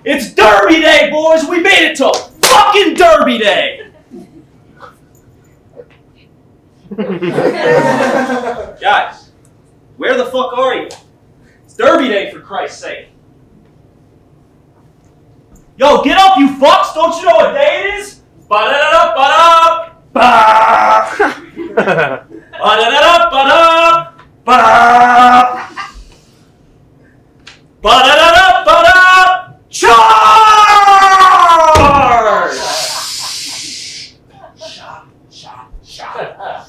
It's Derby Day, boys! We made it to fucking Derby Day! Guys, where the fuck are you? It's Derby Day, for Christ's sake. Yo, get up, you fucks! Don't you know what day it is? Ba-da-da-da-ba-da! Ba-da-da-da-ba-da! Ba-da-da-da-ba-da! Charge! Shut.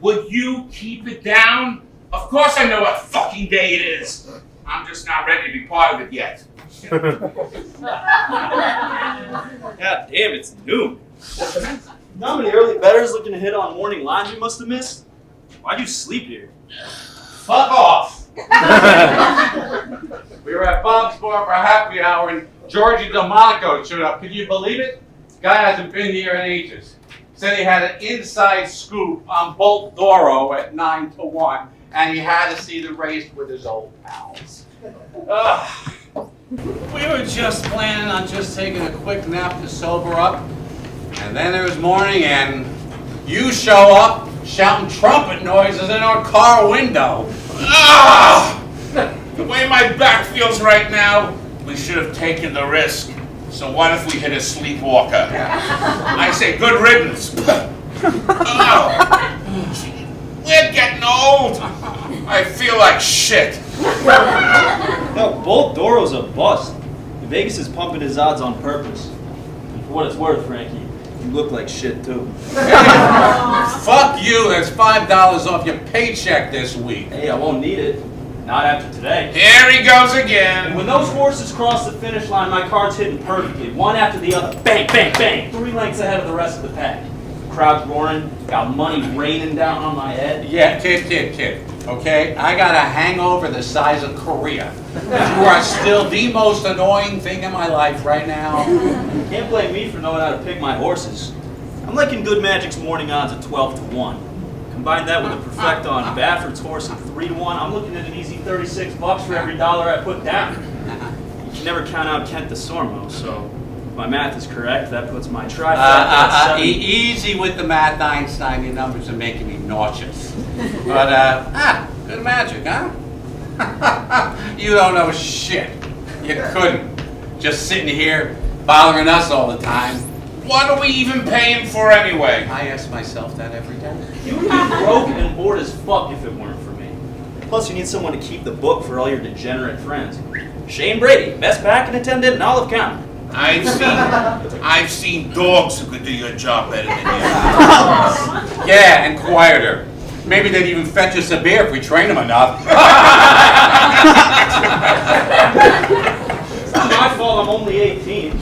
Would you keep it down? Of course I know what fucking day it is. I'm just not ready to be part of it yet. God damn, it's noon. How many early bettors looking to hit on morning lines you must have missed? Why'd you sleep here? Fuck off! We were at Bob's Bar for a happy hour and Georgie Delmonico showed up. Can you believe it? Guy hasn't been here in ages. Said he had an inside scoop on Bolt Doro at 9-1 and he had to see the race with his old pals. We were just planning on just taking a quick nap to sober up. And then there was morning and you show up shouting trumpet noises in our car window. The way my back feels right now, we should have taken the risk. So what if we hit a sleepwalker? I say good riddance. We're getting old. I feel like shit. No, Bolt Doro's a bust. Vegas is pumping his odds on purpose. And for what it's worth, Frankie, you look like shit too. Fuck you, that's $5 off your paycheck this week. Hey, I won't need it. Not after today. Here he goes again. And when those horses cross the finish line, my card's hitting perfectly, one after the other. Bang, bang, bang. 3 lengths ahead of the rest of the pack. The crowd's roaring, got money raining down on my head. Yeah, kid. Okay, I got a hangover the size of Korea. You are still the most annoying thing in my life right now. You can't blame me for knowing how to pick my horses. I'm liking Good Magic's morning odds at 12-1. Combine that with a perfecta on Bafford's horse at 3-1. I'm looking at an easy $36 for every dollar I put down. You can never count out Kent the Sormo, so if my math is correct, that puts my trifecta at 7. Easy with the math, Einstein. Your numbers are making me nauseous. But, Good Magic, huh? You don't know shit. You couldn't. Just sitting here bothering us all the time. What are we even paying for anyway? I ask myself that every day. You would be broke and bored as fuck if it weren't for me. Plus, you need someone to keep the book for all your degenerate friends. Shane Brady, best packing attendant in Olive County. I've seen dogs who could do your job better than you. Yeah, and quieter. Maybe they'd even fetch us a beer if we train them enough. It's not my fault I'm only 18.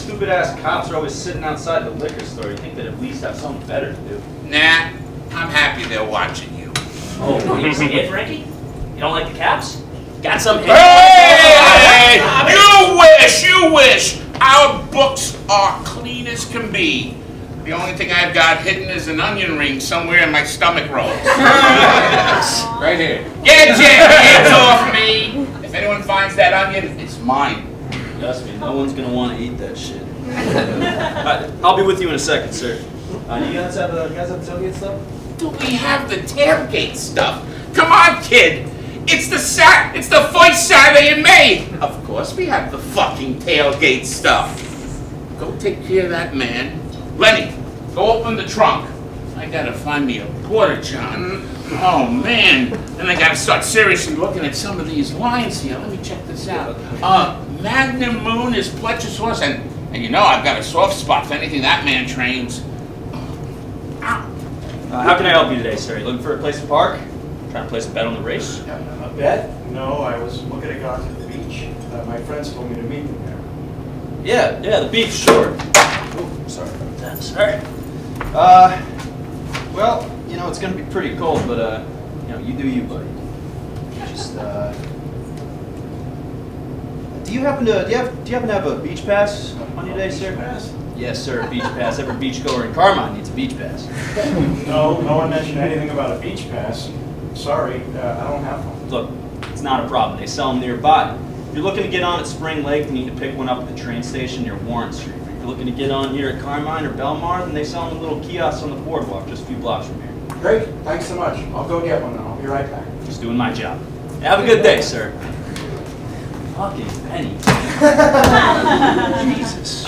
Stupid-ass cops are always sitting outside the liquor store. You think they'd at least have something better to do. Nah, I'm happy they're watching you. Oh, you see it, Frankie? You don't like the Caps? Got some hit? Hey! You wish! Our books are clean as can be. The only thing I've got hidden is an onion ring somewhere in my stomach rolls. Right here. Get your hands off me! If anyone finds that onion, it's mine. Trust me, no one's gonna want to eat that shit. I'll be with you in a second, sir. You guys have the tailgate stuff? Do we have the tailgate stuff? Come on, kid! It's the first Saturday in May! Of course we have the fucking tailgate stuff. Go take care of that man. Lenny, go open the trunk. I gotta find me a porta-john. Oh man, then I gotta start seriously looking at some of these lines here. Let me check this out. Magnum Moon is Fletcher's horse, and you know I've got a soft spot for anything that man trains. How can I help you today, sir? You looking for a place to park? Trying to place a bet on the race? A bet? No, I was looking to go out to the beach. My friends told me to meet them there. Yeah, the beach, sure. Oh, sorry about that, sir. Well, you know, it's gonna be pretty cold, but You know, you do you, buddy. Just, do you happen to have a beach pass on your day, sir? Pass? Yes, sir, a beach pass. Every beachgoer in Carmine needs a beach pass. No, no one mentioned anything about a beach pass. Sorry, I don't have one. Look, it's not a problem. They sell them nearby. If you're looking to get on at Spring Lake, you need to pick one up at the train station near Warren Street. If you're looking to get on here at Carmine or Belmar, then they sell them in little kiosks on the boardwalk just a few blocks from here. Great, thanks so much. I'll go get one and I'll be right back. Just doing my job. Have a good day, sir. Fucking Penny. Jesus.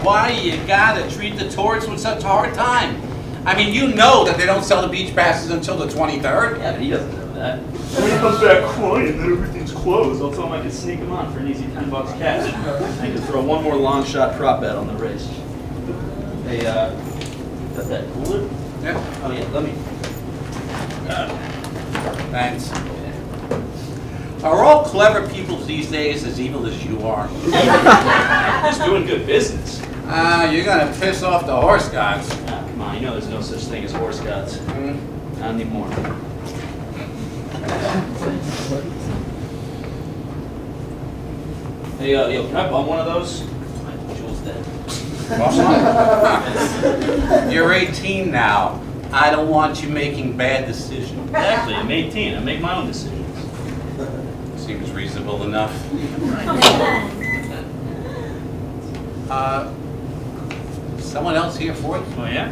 Why you gotta treat the tourists with such a hard time? I mean, you know that they don't sell the beach passes until the 23rd. Yeah, but he doesn't know that. When he comes back crying that everything's closed, I'll tell him I can sneak him on for an easy $10 cash. I can throw one more long shot prop bet on the race. Hey, got that cooler? Yeah. Oh yeah, let me. Thanks. Are all clever people these days as evil as you are? Just doing good business. You're gonna piss off the horse gods. Ah, come on, you know there's no such thing as horse gods. Not anymore. Hey, yo, can I bum one of those? My Jules dead. You're 18 now. I don't want you making bad decisions. Exactly, I'm 18. I make my own decisions. Seems reasonable enough. Someone else here for it? Oh yeah?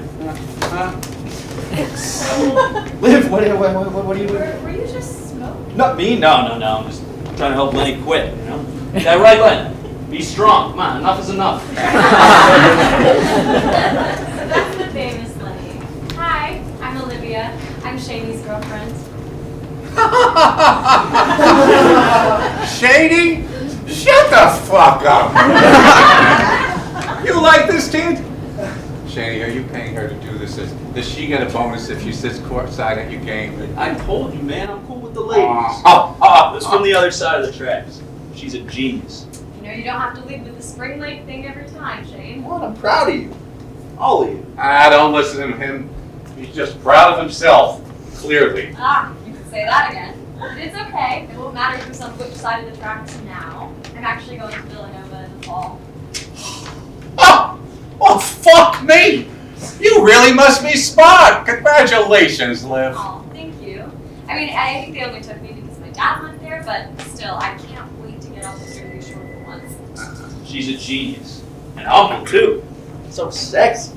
Liv, what are you doing? Were you just smoking? Not me? No. I'm just trying to help Lenny quit, you know? Is that right, Len? Be strong. Come on, enough is enough. That's the famous Lenny. Hi, I'm Olivia. I'm Shady's girlfriend. Shady? Shut the fuck up! You like this kid? Shady, are you paying her to do this? Does she get a bonus if she sits courtside at your game? I told you, man, I'm cool with the ladies. This from the other side of the tracks. She's a genius. You know you don't have to lead with the Spring Lake thing every time, Shane. What? I'm proud of you. All of you. Don't listen to him. He's just proud of himself, clearly. You can say that again. But it's okay. It won't matter who's on which side of the tracks now. I'm actually going to Villanova in the fall. Oh, fuck me! You really must be smart. Congratulations, Liv. Oh, thank you. I mean, I think they only took me because my dad went there, but still, I can't wait to get off the Jersey Shore for once. She's a genius. And humble, too. So sexy.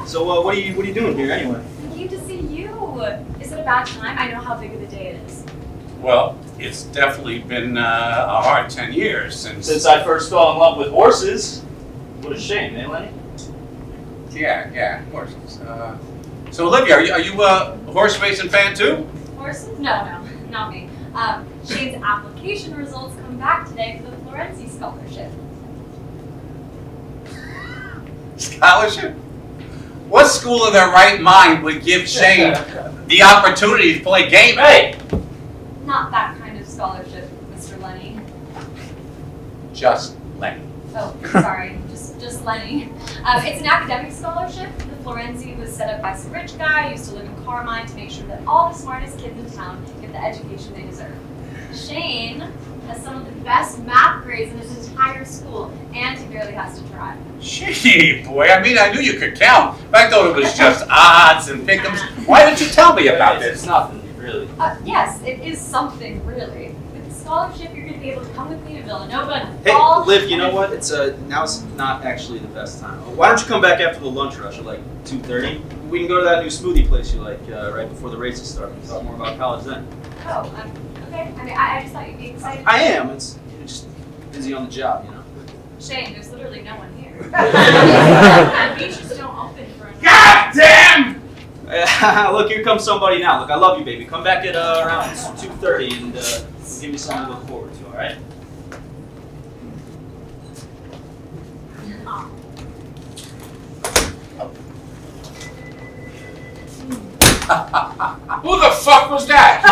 So, what are you doing here, anyway? I came to see you. Is it a bad time? I know how big of a day it is. Well, it's definitely been a hard 10 years Since I first fell in love with horses. What a shame, eh, Lenny? Yeah, horses. So Olivia, are you a horse racing fan too? Horses? No, not me. Shane's application results come back today for the Florenzi scholarship. Scholarship? What school in their right mind would give Shane the opportunity to play game? Hey! Not that kind of scholarship, Mr. Lenny. Just Lenny. Oh, sorry, just Lenny. It's an academic scholarship. The Florenzi was set up by some rich guy who used to live in Carmine to make sure that all the smartest kids in town get the education they deserve. Shane has some of the best math grades in his entire school, and he barely has to try. Gee, boy, I mean, I knew you could count. I thought it was just odds and pick'ems. Why didn't you tell me about this? It's nothing, really. Yes, it is something, really. With the scholarship, you're going to be able to come with me to Villanova and Hey, fall. Liv, you know what? Now's not actually the best time. Why don't you come back after the lunch rush at like 2:30? We can go to that new smoothie place you like right before the races start. We can talk more about college then. Oh, okay. I mean, I just thought you'd be excited. I am. It's just busy on the job, you know. Shane, there's literally no one here. The beaches don't open for another. God damn! Look, here comes somebody now. Look, I love you, baby. Come back at around 2:30 and give me something to look forward to, all right? Aw. Who the fuck was that?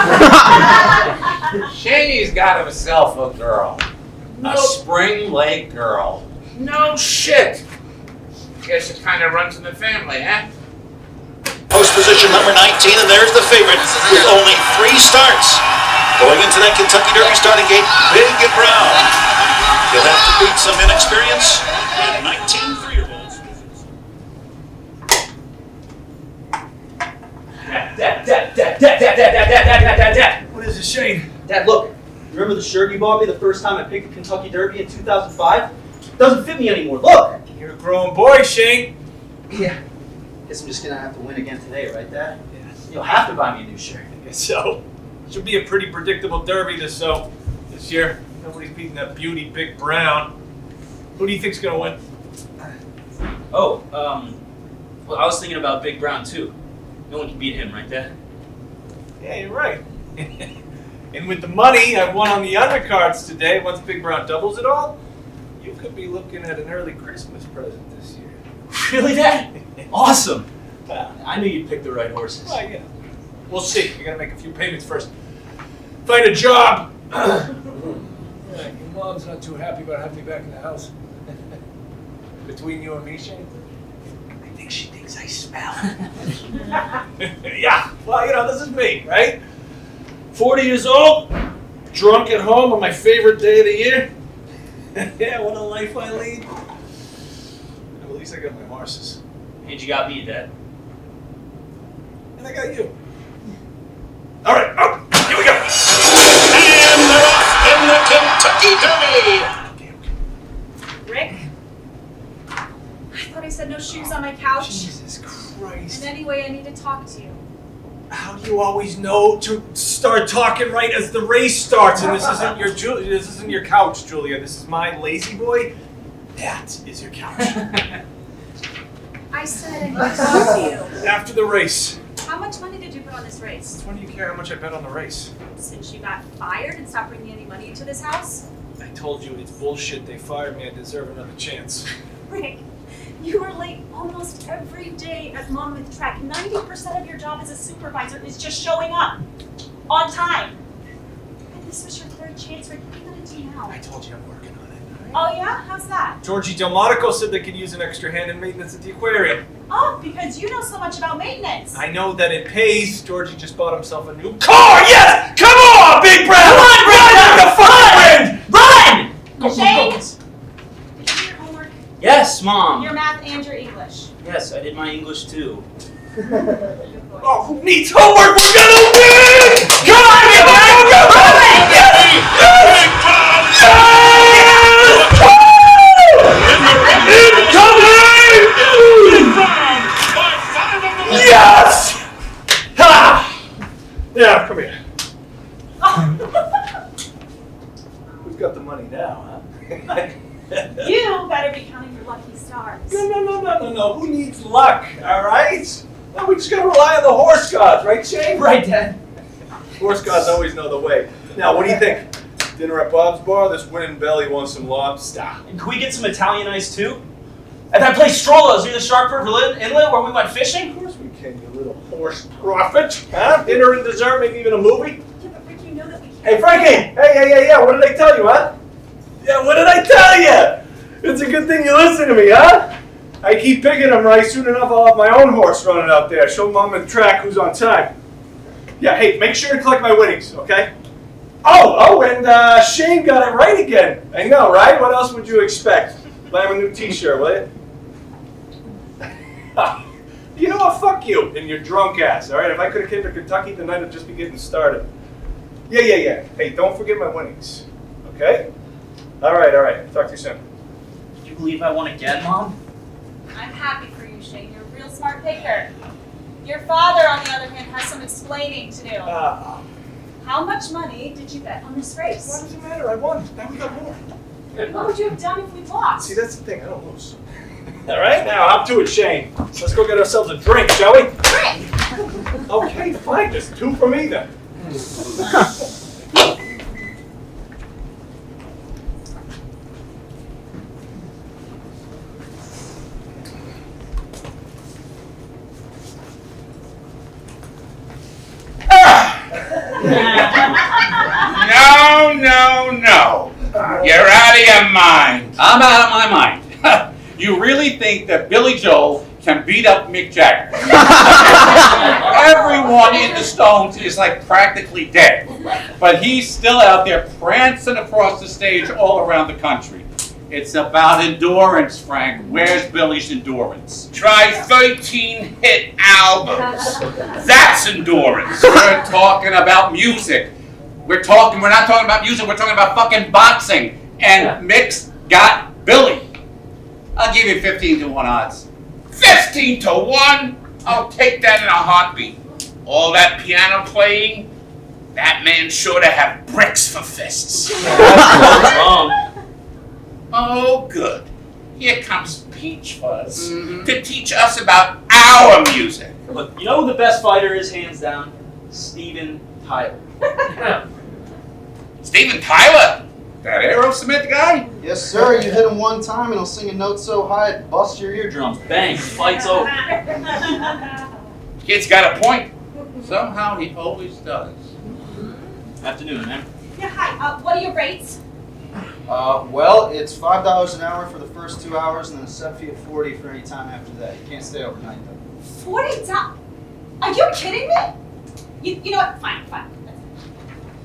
Shane's got himself a girl. A Spring Lake girl. No shit. Guess it kind of runs in the family, huh? Post position, number 19, and there's the favorite with only 3 starts. Going into that Kentucky Derby starting gate, Big Brown. He'll have to beat some inexperience with 19 3-year-olds. Dad. What is it, Shane? Dad, look. Remember the shirt you bought me the first time I picked the Kentucky Derby in 2005? It doesn't fit me anymore. Look. You're a grown boy, Shane. Yeah. Guess I'm just gonna have to win again today, right, Dad? Yes. You'll have to buy me a new shirt. I guess so. Should be a pretty predictable derby this year. Nobody's beating that beauty, Big Brown. Who do you think's gonna win? Oh, well, I was thinking about Big Brown too. No one can beat him, right, Dad? Yeah, you're right. And with the money I won on the undercards today, once Big Brown doubles it all, you could be looking at an early Christmas present this year. Really, Dad? Awesome. I knew you'd pick the right horses. Well, yeah. We'll see. You gotta make a few payments first. Find a job. Yeah, your mom's not too happy about having me back in the house. Between you and me, Shane, I think she thinks I smell. Yeah. Well, this is me, right? 40 years old, drunk at home on my favorite day of the year. Yeah, what a life I lead. At least I got my horses. And you got me, Dad. And I got you. All right, here we go. And they're off in the Kentucky Derby. Rick? I thought I said no shoes on my couch. Jesus Christ. And anyway, I need to talk to you. How do you always know to start talking right as the race starts? And this isn't your couch, Julia. This is my lazy boy. That is your couch. I said I need to talk to you. After the race. How much money did you put on this race? When do you care how much I bet on the race? Since you got fired and stopped bringing any money into this house? I told you it's bullshit. They fired me. I deserve another chance. Rick, you are late almost every day at Monmouth Track. 90% of your job as a supervisor is just showing up on time. And this was your third chance, Rick. What are you going to do now? I told you I'm working on it. Oh yeah? How's that? Georgie Delmonico said they could use an extra hand in maintenance at the aquarium. Oh, because you know so much about maintenance. I know that it pays. Georgie just bought himself a new car. Yes! Come on, Big Brown! Come on, Big Brown! The fun! Run! Go, Shane! go, go. Did you do your homework? Yes, Mom. Your math and your English. Yes, I did my English too. Good boy. Oh, who needs homework? We're gonna win! Come on, Big Brown! Go! Yes! Yes! Ha! Yeah, come here. Who's got the money now, huh? You better be counting your lucky stars. No. Who needs luck, all right? No, we just gotta rely on the horse gods, right, Shane? Right, Dad. Horse gods always know the way. Now, what do you think? Dinner at Bob's Bar? This winning belly wants some lobster. And can we get some Italian ice too? At that place Strollo's near the Shark River Inlet where we went fishing? Of course we can, you little horse prophet. Huh? Dinner and dessert, maybe even a movie? Yeah, but Rick, you know that we can't. Hey, Frankie! Hey, what did I tell you, huh? Yeah, what did I tell you? It's a good thing you listen to me, huh? I keep picking them right. Soon enough, I'll have my own horse running out there. Show Mom at the track who's on time. Yeah, hey, make sure to collect my winnings, okay? Oh, and Shane got it right again. I know, right? What else would you expect? Buy him a new t-shirt, will you? You know what? Fuck you and your drunk ass, all right? If I could have came to Kentucky tonight, I'd just be getting started. Yeah. Hey, don't forget my winnings, okay? All right. Talk to you soon. Did you believe I won again, Mom? I'm happy for you, Shane. You're a real smart picker. Your father, on the other hand, has some explaining to do. How much money did you bet on this race? What does it matter? I won. Now we got more. What would you have done if we lost? See, that's the thing. I don't lose. All right, now hop to it, Shane. Let's go get ourselves a drink, shall we? Drink! Okay, fine. Just 2 for me then. No. You're out of your mind. I'm out of my mind. You really think that Billy Joel can beat up Mick Jagger. Everyone in the Stones is like practically dead, but he's still out there prancing across the stage all around the country. It's about endurance, Frank. Where's Billy's endurance? Try 13 hit albums. That's endurance. We're talking about music. We're not talking about music, we're talking about fucking boxing. And Mick's got Billy. I'll give you 15 to 1 odds. 15 to 1? I'll take that in a heartbeat. All that piano playing, that man sure to have bricks for fists. What's wrong? Oh, good. Here comes Peach Fuzz to teach us about our music. Look, you know who the best fighter is, hands down? Steven Tyler. Steven Tyler? That Aerosmith guy? Yes, sir. You hit him one time and he'll sing a note so high it busts your eardrum. Bang, fight's over. Kid's got a point. Somehow he always does. Afternoon, man. Yeah, hi. What are your rates? Well, it's $5 an hour for the first 2 hours and then a set fee of $40 for any time after that. You can't stay overnight, though. $40? Are you kidding me? You know what? Fine.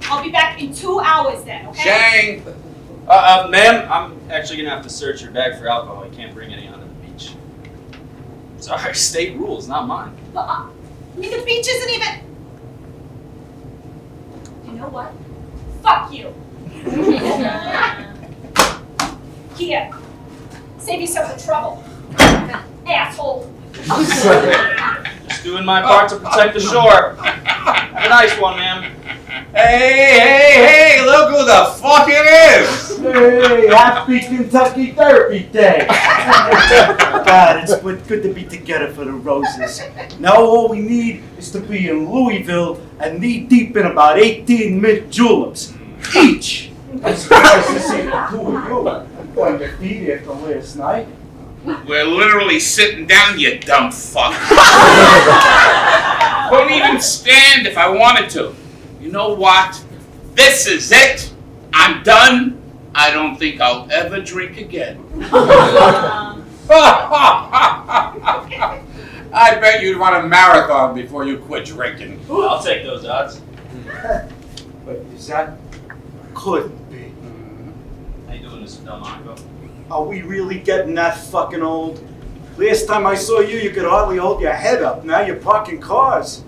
I'll be back in 2 hours then, okay? Shane! Ma'am, I'm actually gonna have to search your bag for alcohol. You can't bring any onto the beach. Sorry, state rules, not mine. But, I mean, the beach isn't even... You know what? Fuck you. Here. Save yourself the trouble. Asshole. Just doing my part to protect the shore. Have a nice one, ma'am. Hey, look who the fuck it is! Hey, happy Kentucky Derby Day! God, it's good to be together for the Roses. Now all we need is to be in Louisville and knee deep in about 18 mint juleps each. I'm surprised to see the two of you. I'm going to feed after last night. We're literally sitting down, you dumb fuck. Wouldn't even stand if I wanted to. You know what? This is it. I'm done. I don't think I'll ever drink again. I bet you'd run a marathon before you quit drinking. I'll take those odds. But is that couldn't be? How you doing, Mr. Delmarco? Are we really getting that fucking old? Last time I saw you, you could hardly hold your head up. Now you're parking cars.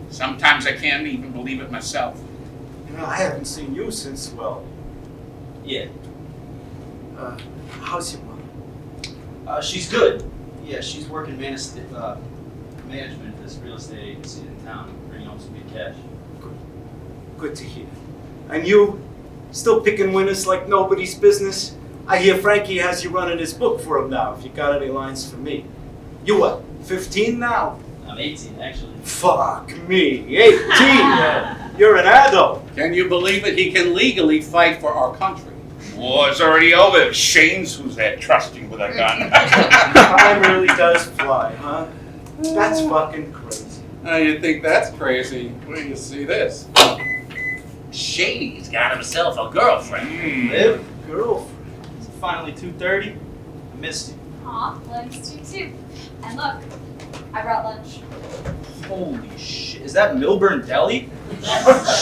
Sometimes I can't even believe it myself. You know, I haven't seen you since, well, Yeah. how's your mom? She's good. Yeah, she's working management at this real estate agency in town, bringing home some good cash. Good to hear. And you, still picking winners like nobody's business? I hear Frankie has you running his book for him now, if you got any lines for me. You what, 15 now? I'm 18, actually. Fuck me, 18! You're an adult. Can you believe it? He can legally fight for our country. War's already over. Shane's who's there trusting with a gun. Time really does fly, huh? That's fucking crazy. Now you think that's crazy? Wait till you see this. Shady's got himself a girlfriend. Liv? Girlfriend. Is it finally 2:30? I missed you. Aw, well, I missed you too. And look, I brought lunch. Holy shit. Is that Milburn Deli?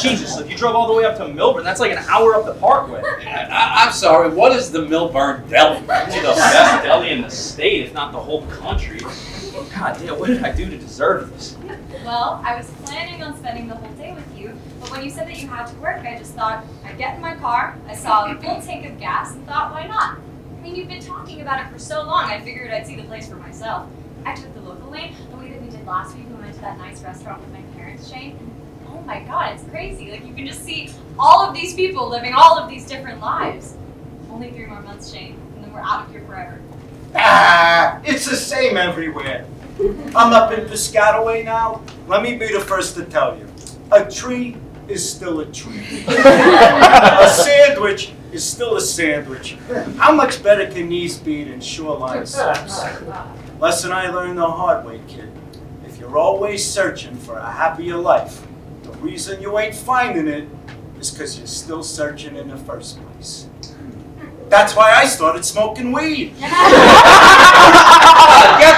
Jesus, if you drove all the way up to Milburn, that's like an hour up the parkway. I'm sorry, what is the Milburn Deli? It's the best deli in the state, if not the whole country. God damn, what did I do to deserve this? Well, I was planning on spending the whole day with you, but when you said that you had to work, I just thought I'd get in my car, I saw a full tank of gas, and thought, why not? I mean, you've been talking about it for so long, I figured I'd see the place for myself. I took the local lane, the way that we did last week. We went to that nice restaurant with my parents, Shane. And oh my God, it's crazy. Like, you can just see all of these people living all of these different lives. Only 3 more months, Shane, and then we're out of here forever. Ah, it's the same everywhere. I'm up in Piscataway now. Let me be the first to tell you. A tree is still a tree. A sandwich is still a sandwich. How much better can these be than shoreline subs? Lesson I learned the hard way, kid. If you're always searching for a happier life, the reason you ain't finding it is because you're still searching in the first place. That's why I started smoking weed. Get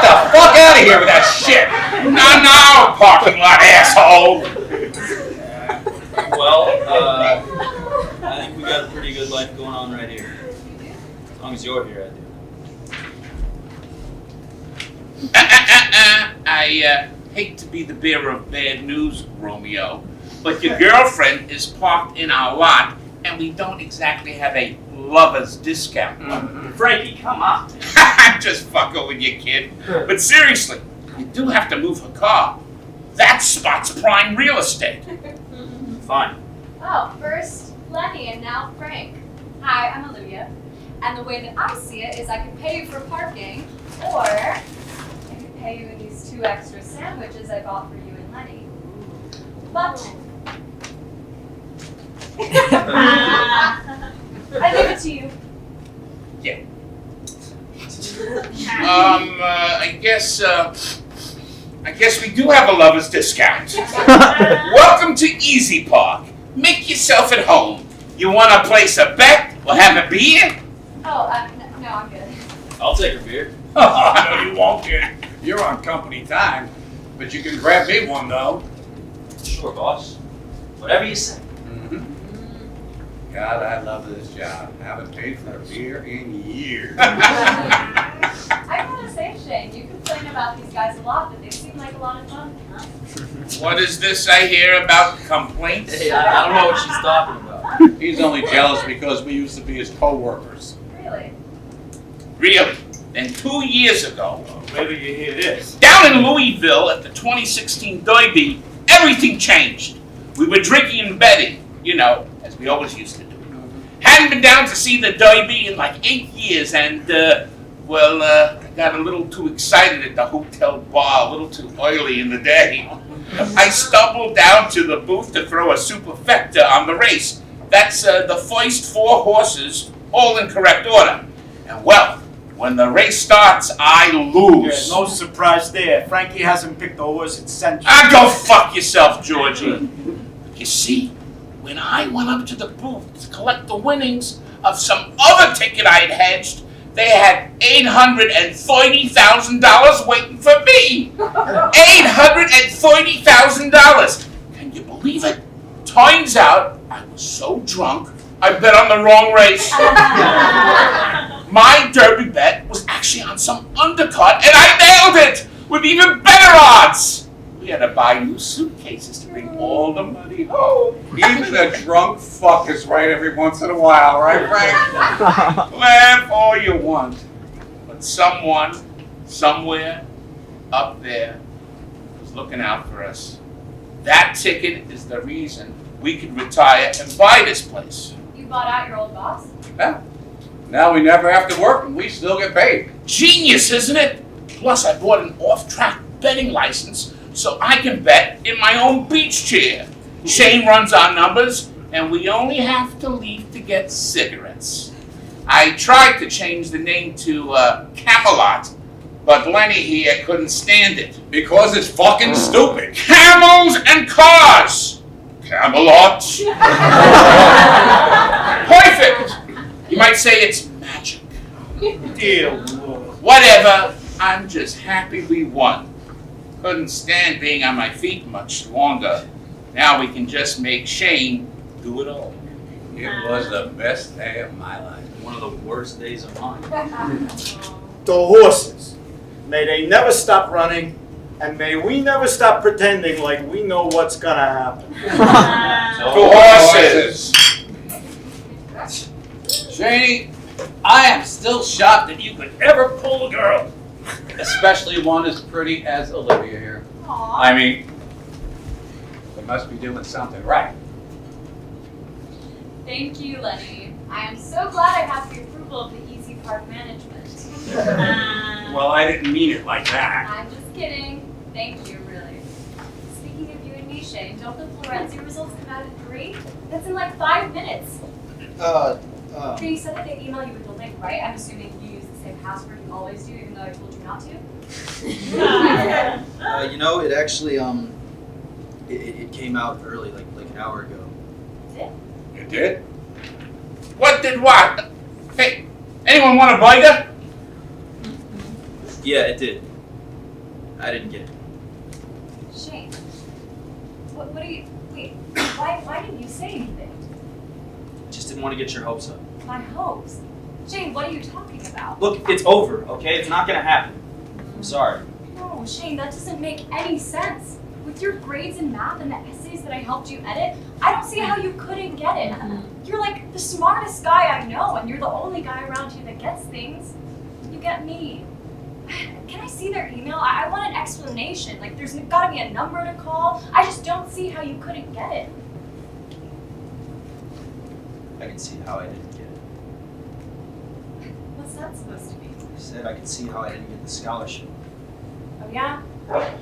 the fuck out of here with that shit! No, parking lot asshole! Well, I think we got a pretty good life going on right here. As long as you're here, I do. I hate to be the bearer of bad news, Romeo, but your girlfriend is parked in our lot, and we don't exactly have a lover's discount. Frankie, come on. I'm just fucking with you, kid. But seriously, you do have to move her car. That spot's prime real estate. Fine. Oh, first Lenny and now Frank. Hi, I'm Olivia. And the way that I see it is I could pay you for parking, or I could pay you in these 2 extra sandwiches I bought for you and Lenny. But I leave it to you. Yeah. I guess we do have a lover's discount. Welcome to Easy Park. Make yourself at home. You want to place a bet or have a beer? Oh, no, I'm good. I'll take a beer. No, you won't, kid. You're on company time. But you can grab me one, though. Sure, boss. Whatever you say. God, I love this job. Haven't paid for a beer in years. I gotta say, Shane, you complain about these guys a lot, but they seem like a lot of fun, huh? What is this I hear about complaints? Hey, I don't know what she's talking about. He's only jealous because we used to be his co-workers. Really? Really? Then 2 years ago, Maybe you hear this. down in Louisville at the 2016 Derby, everything changed. We were drinking and betting, you know, as we always used to do. Hadn't been down to see the Derby in like 8 years, and, I got a little too excited at the hotel bar, a little too early in the day. I stumbled down to the booth to throw a superfecta on the race. That's the first 4 horses, all in correct order. And well, when the race starts, I lose. Yeah, no surprise there. Frankie hasn't picked a horse in centuries. Ah, go fuck yourself, Georgie. You see, when I went up to the booth to collect the winnings of some other ticket I had hedged, they had $830,000 waiting for me. $830,000. Can you believe it? Turns out I was so drunk, I bet on the wrong race. My Derby bet was actually on some undercut, and I nailed it with even better odds. We had to buy new suitcases to bring all the money home. Even a drunk fuck is right every once in a while, right, Frank? Laugh all you want, but someone, somewhere, up there, was looking out for us. That ticket is the reason we could retire and buy this place. You bought out your old boss? Yeah. Now we never have to work and we still get paid. Genius, isn't it? Plus, I bought an off-track betting license so I can bet in my own beach chair. Shane runs our numbers, and we only have to leave to get cigarettes. I tried to change the name to Camelot, but Lenny here couldn't stand it. Because it's fucking stupid. Camels and cars! Camelot! Perfect! You might say it's magic. Dear Lord. Whatever, I'm just happy we won. Couldn't stand being on my feet much longer. Now we can just make Shane do it all. It was the best day of my life. One of the worst days of mine. The horses. May they never stop running, and may we never stop pretending like we know what's gonna happen. The horses! Shaney, I am still shocked that you could ever pull a girl. Especially one as pretty as Olivia here. Aww. I mean, they must be doing something right. Thank you, Lenny. I am so glad I have the approval of the Easy Park management. Well, I didn't mean it like that. I'm just kidding. Thank you, really. Speaking of you and me, Shane, don't the Florenzi results come out at 3? That's in like 5 minutes. So you said that they email you with the link, right? I'm assuming you use the same password you always do, even though I told you not to? You know, it actually, it came out early, like an hour ago. Did it? You did? What did what? Hey, anyone want a burger? Yeah, it did. I didn't get it. Shane, what are you, wait, why didn't you say anything? Just didn't want to get your hopes up. My hopes? Shane, what are you talking about? Look, it's over, okay? It's not gonna happen. I'm sorry. No, Shane, that doesn't make any sense. With your grades in math and the essays that I helped you edit, I don't see how you couldn't get it. You're like the smartest guy I know, and you're the only guy around here that gets things. You get me. Can I see their email? I want an explanation. Like, there's gotta be a number to call. I just don't see how you couldn't get it. I can see how I didn't get it. What's that supposed to be? I said I could see how I didn't get the scholarship. Oh yeah?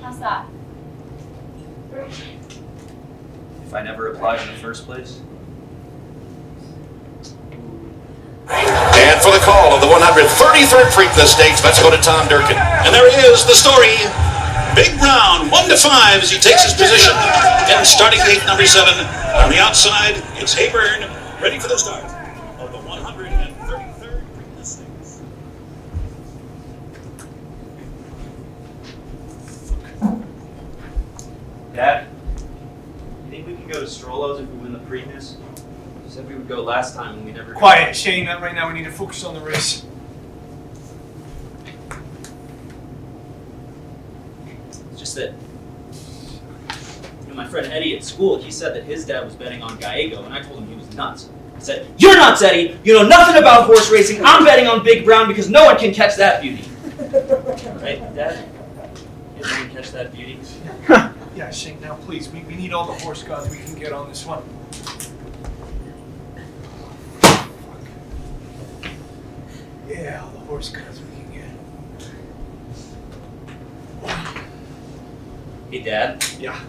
How's that? If I never applied in the first place. And for the call of the 133rd Preakness Stakes, let's go to Tom Durkin. And there is the story. Big Brown, 1-5 as he takes his position in starting gate number 7. On the outside, it's Hayburn, ready for the start of the 133rd Preakness Stakes. Dad, you think we can go to Strollo's if we win the Preakness? You said we would go last time and we never. Quiet, Shane. Right now we need to focus on the race. It's just that, my friend Eddie at school, he said that his dad was betting on Gallego, and I told him he was nuts. I said, "You're nuts, Eddie! You know nothing about horse racing. I'm betting on Big Brown because no one can catch that beauty." Right, Dad? Can no one catch that beauty? Yeah, Shane, now please, we need all the horse gods we can get on this one. Yeah, all the horse gods we can get. Hey, Dad. Yeah.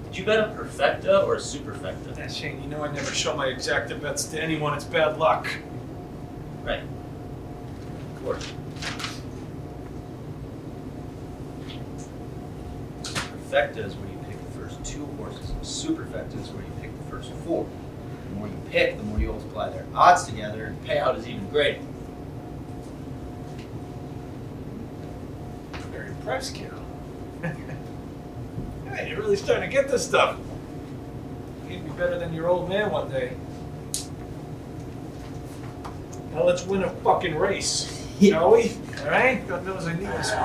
Did you bet a perfecta or a superfecta? Yeah, Shane, you know I never show my exacta bets to anyone. It's bad luck. Right. Of course. Perfecta is where you pick the first 2 horses. Superfecta is where you pick the first 4. The more you pick, the more you multiply their odds together, and Payout is even greater. Very impressed, kiddo. Hey, you're really starting to get this stuff. You'd be better than your old man one day. Now let's win a fucking race, shall we? All right? God knows I need this one.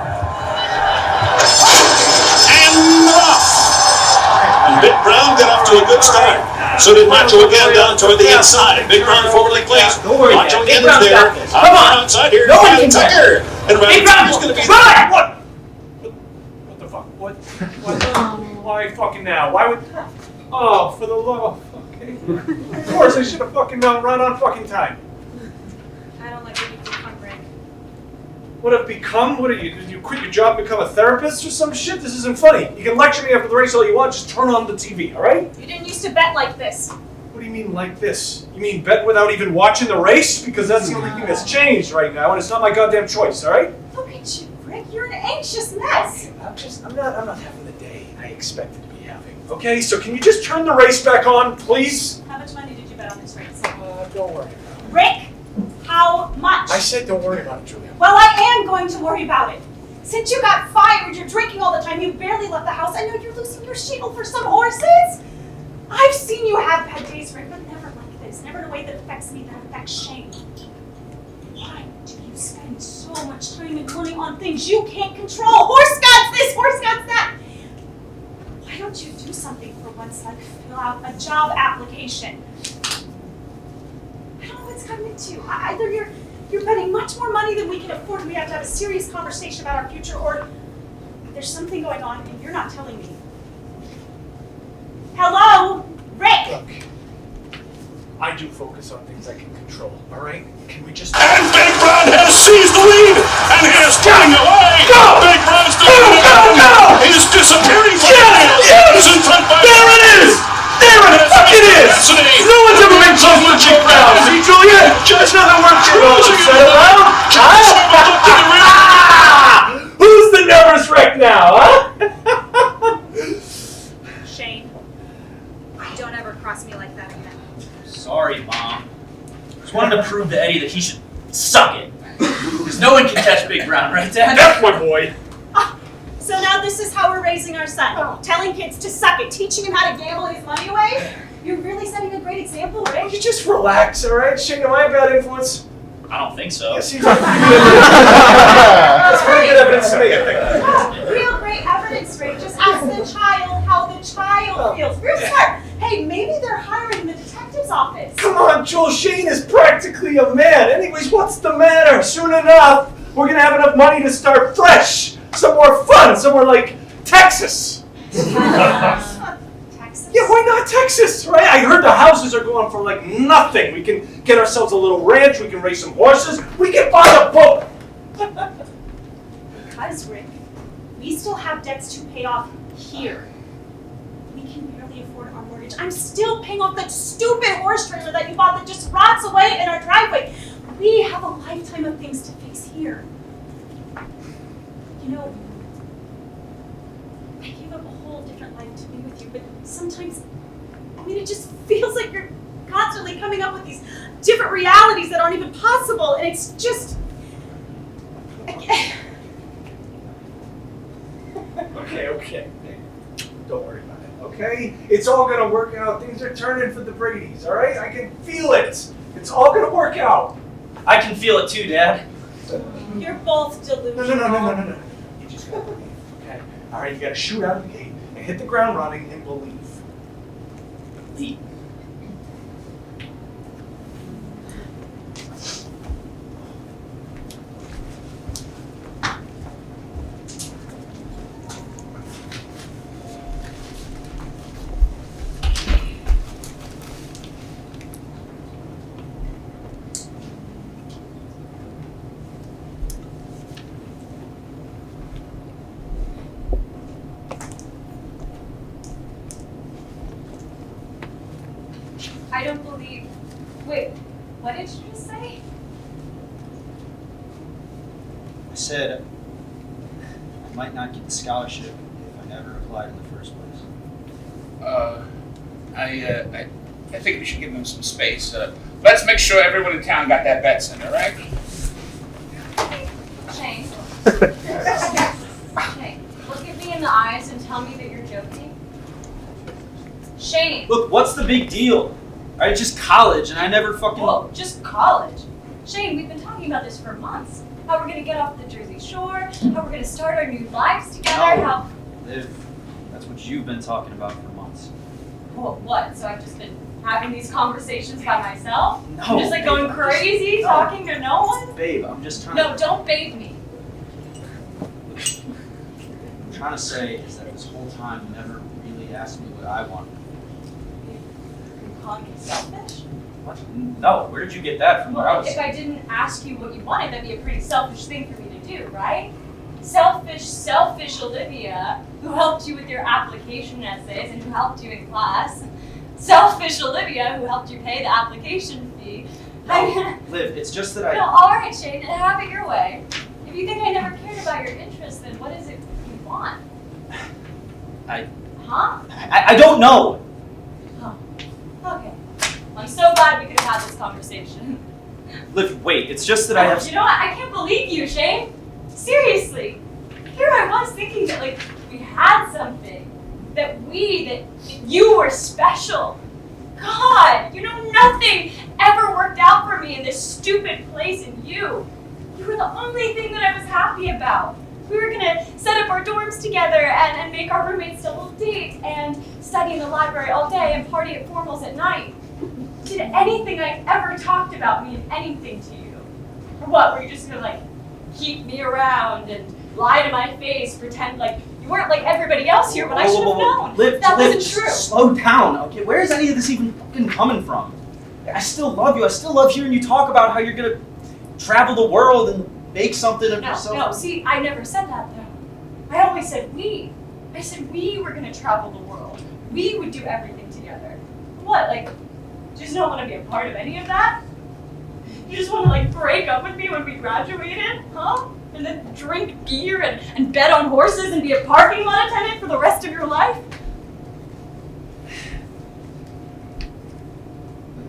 And off! And Big Brown got off to a good start. So did Macho again down toward the inside. Big Brown forwardly placed. Don't worry, Macho Dad. Big again Brown's there. got this. On Come the on. outside here. No one and can catch Tucker. it. And Big Brown, He's going to be run! What? What the fuck? What? Why fucking now? Why would... Oh, for the love of... Okay. Of course, I should have fucking run on fucking time. I don't like what you've become, Rick. What have become? What are you? Did you quit your job and become a therapist or some shit? This isn't funny. You can lecture me after the race all you want, just turn on the TV, alright? You didn't used to bet like this. What do you mean like this? You mean bet without even watching the race? Because that's the only thing that's changed right now, and it's not my goddamn choice, alright? Look at you, Rick. You're an anxious mess. I'm not having the day I expected to be having. Okay, so can you just turn the race back on, please? How much money did you bet on this race? Don't worry about it. Rick, how much? I said don't worry about it, Julia. Well, I am going to worry about it. Since you got fired, you're drinking all the time, you barely left the house. I know you're losing your shit over some horses. I've seen you have bad days, Rick, but never like this. Never in a way that affects me, that affects Shane. Why do you spend so much time and money on things you can't control? Horse gods this, horse gods that. Why don't you do something for once, like fill out a job application? I don't know what's coming to. Either you're betting much more money than we can afford, and we have to have a serious conversation about our future, or there's something going on and you're not telling me. Hello? Rick! Look, I do focus on things I can control, alright? Can we just... And Big Brown has seized the lead, and he is getting away. Go! Big Brown's doing it. Go! He is disappearing from the field. Yes! He's in front by... There it is! There it fucking is! No one's ever been close to Big Brown! See, Julia? Just nothing works for all to settle down! Who's the nervous wreck now, huh? Shane, don't ever cross me like that again. Sorry, Mom. Just wanted to prove to Eddie that he should suck it. Because no one can catch big ground, right, Dad? That's my boy. So now this is how we're raising our son. Telling kids to suck it, teaching him how to gamble his money away. You're really setting a great example, right? You just relax, all right? Shane, am I a bad influence? I don't think so. Yes, he's That's pretty good evidence to me, I think. Yeah, real great evidence, Ray. Just ask the child how the child feels. Real smart. Hey, maybe they're hiring the detective's office. Come on, Joel, Shane is practically a man. Anyways, what's the matter? Soon enough, we're gonna have enough money to start fresh. Somewhere fun, somewhere like Texas. Texas? Yeah, why not Texas, right? I heard the houses are going for like nothing. We can get ourselves a little ranch, we can raise some horses, we can buy a boat. Because, Rick, we still have debts to pay off here. We can barely afford our mortgage. I'm still paying off that stupid horse trailer that you bought that just rots away in our driveway. We have a lifetime of things to fix here. You know, I gave up a whole different life to be with you, but sometimes, it just feels like you're constantly coming up with these different realities that aren't even possible, and it's just... Okay. Don't worry about it, okay? It's all gonna work out. Things are turning for the Bradys, all right? I can feel it. It's all gonna work out. I can feel it too, Dad. You're both delusional. No. You just gotta believe, okay? All right, you gotta shoot out of the gate and hit the ground running and believe. Lee. I don't believe. Wait, what did you just say? I said I might not get the scholarship if I never applied in the first place. I think we should give them some space. Let's make sure everyone in town got that bet center, right? Shane. Shane, look at me in the eyes and tell me that you're joking. Shane. Look, what's the big deal? Alright, just college, and I never fucking... Whoa, just college? Shane, we've been talking about this for months. How we're gonna get off the Jersey Shore, how we're gonna start our new lives together, No. how... Liv, that's what you've been talking about for months. Well, what? So I've just been having these conversations by myself? No, I'm just like going babe, crazy, talking to no one? Babe, I'm just trying No, don't babe me. What I'm trying to say is that this whole time you never really asked me what I wanted. You're calling me selfish? What? No, where did you get that from? Where I Well, was... if I didn't ask you what you wanted, that'd be a pretty selfish thing for me to do, right? Selfish Olivia, who helped you with your application essays and who helped you in class. Selfish Olivia, who helped you pay the application fee. Liv, it's just that No, alright, Shane, have it your way. If you think I never cared about your interests, then what is it you want? I don't know. Oh, okay. I'm so glad we could have had this conversation. Liv, wait, it's just that I have... You know what? I can't believe you, Shane. Seriously. Here I was thinking that, like, we had something. That you were special. God, you know, nothing ever worked out for me in this stupid place, and you were the only thing that I was happy about. We were gonna set up our dorms together and make our roommates double date and study in the library all day and party at formals at night. Did anything I ever talked about mean anything to you? Or what, were you just gonna, like, keep me around and lie to my face, pretend like you weren't like everybody else here, but I should have known. Liv, that Liv, wasn't true. Slow down, okay? Where is any of this even fucking coming from? I still love you. I still love hearing you talk about how you're gonna travel the world and make something of yourself. No, see, I never said that though. I always said we. I said we were gonna travel the world. We would do everything together. What, like, you just don't want to be a part of any of that? You just want to, like, break up with me when we graduated, huh? And then drink beer and bet on horses and be a parking lot attendant for the rest of your life?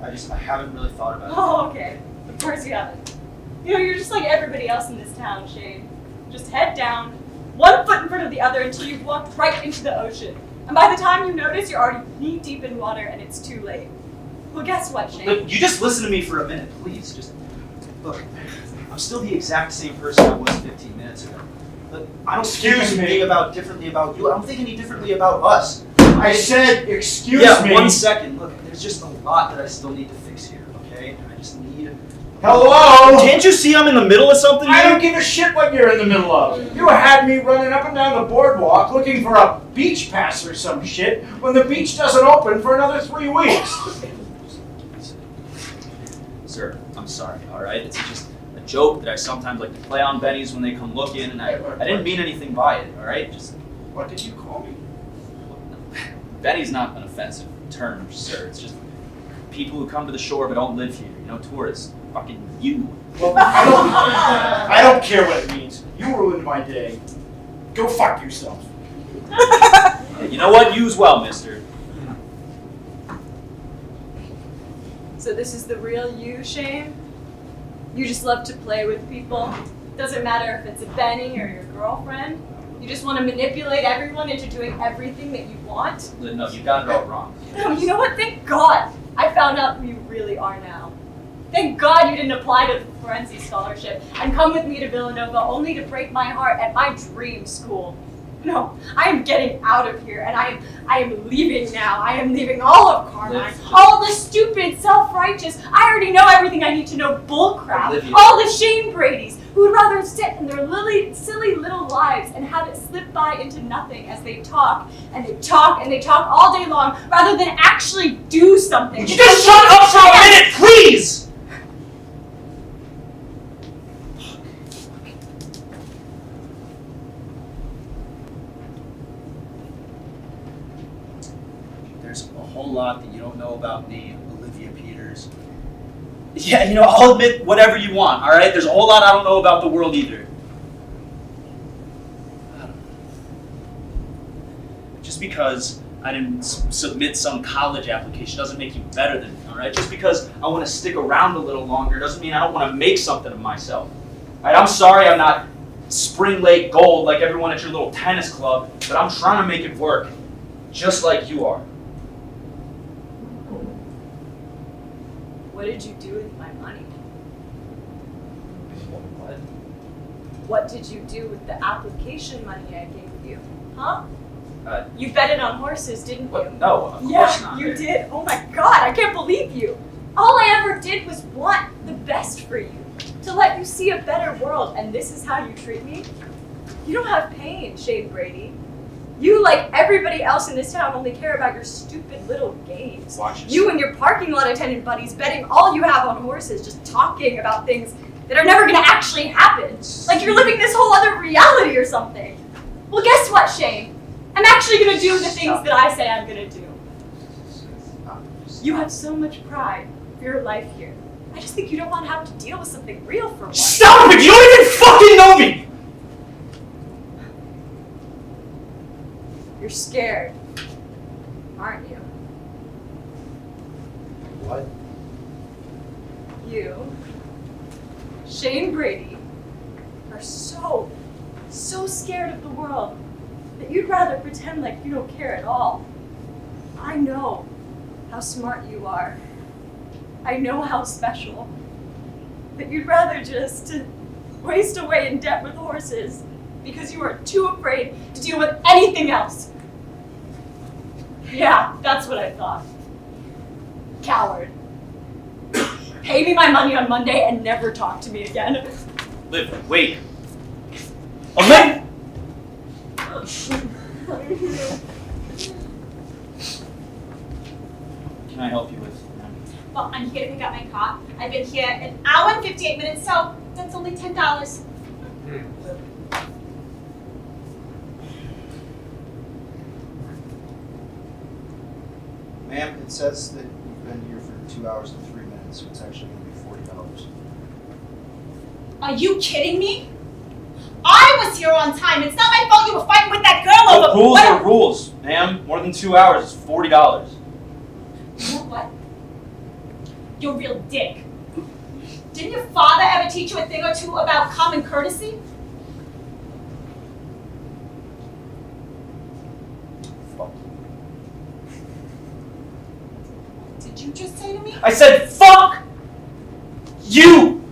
I I haven't really thought about it. Oh, okay. Of course you haven't. You know, you're just like everybody else in this town, Shane. Just head down, one foot in front of the other until you've walked right into the ocean. And by the time you notice, you're already knee deep in water and it's too late. Well, guess what, Shane? Look, you just listen to me for a minute, please. Just look. I'm still the exact same person I was 15 minutes ago. Look, I don't think anything differently about you. I don't think any differently about us. I said, excuse me. 1 second. Look, there's just a lot that I still need to fix here, okay? And I just need... Hello? Can't you see I'm in the middle of something I here? don't give a shit what you're in the middle of. You had me running up and down the boardwalk looking for a beach pass or some shit when the beach doesn't open for another 3 weeks. Sir, I'm sorry, alright? It's just a joke that I sometimes like to play on Benny's when they come looking, and I didn't mean anything by it, alright? Just... What did you call me? Benny's not an offensive term, sir. It's just people who come to the shore but don't live here, you know, tourists. Fucking you. Well, I don't care what it means. You ruined my day. Go fuck yourself. You know what? You as well, mister. So this is the real you, Shane? You just love to play with people? Doesn't matter if it's a Benny or your girlfriend? You just want to manipulate everyone into doing everything that you want? No, you got it all wrong. No, you know what? Thank God I found out who you really are now. Thank God you didn't apply to the Forensic Scholarship and come with me to Villanova only to break my heart at my dream school. No, I am getting out of here, and I am leaving now. I am leaving all of Carmine, all the stupid, self-righteous, I already know everything I need to know bullcrap, Olivia. all the Shane Bradys, who would rather sit in their silly little lives and have it slip by into nothing as they talk, and they talk, and they talk all day long, rather than actually do something. Would you just shut up for a minute, please? There's a whole lot that you don't know about me, Olivia Peters. Yeah, you know, I'll admit whatever you want, alright? There's a whole lot I don't know about the world either. Just because I didn't submit some college application doesn't make you better than me, alright? Just because I want to stick around a little longer doesn't mean I don't want to make something of myself. Alright, I'm sorry I'm not Spring Lake Gold like everyone at your little tennis club, but I'm trying to make it work, just like you are. What did you do with my money? What? What did you do with the application money I gave you? Huh? Uh, You betted on horses, didn't you? What? No, of course Yeah, not. you did. Oh my God, I can't believe you. All I ever did was want the best for you, to let you see a better world, and this is how you treat me? You don't have pain, Shane Brady. You, like everybody else in this town, only care about your stupid little games. Watch yourself. You and your parking lot attendant buddies betting all you have on horses, just talking about things that are never gonna actually happen. Like you're living this whole other reality or something. Well, guess what, Shane? I'm actually gonna do the things that I say I'm gonna do. You have so much pride for your life here. I just think you don't want to have to deal with something real for once. Stop it! You don't even fucking know me! You're scared, aren't you? What? You, Shane Brady, are so scared of the world that you'd rather pretend like you don't care at all. I know how smart you are. I know how special. But you'd rather just waste away in debt with horses because you are too afraid to deal with anything else. Yeah, that's what I thought. Coward. Pay me my money on Monday and never talk to me again. Liv, wait. Olivia! Can I help you with? Well, I'm here to pick up my car. I've been here an hour and 58 minutes, so that's only $10. Ma'am, it says that you've been here for 2 hours and 3 minutes, so it's actually going to be $40. Are you kidding me? I was here on time. It's not my fault you were fighting with that girl over... Rules are rules, ma'am. More than 2 hours is $40. You know what? You're a real dick. Didn't your father ever teach you a thing or two about common courtesy? Fuck. Did you just say to me? I said, fuck you!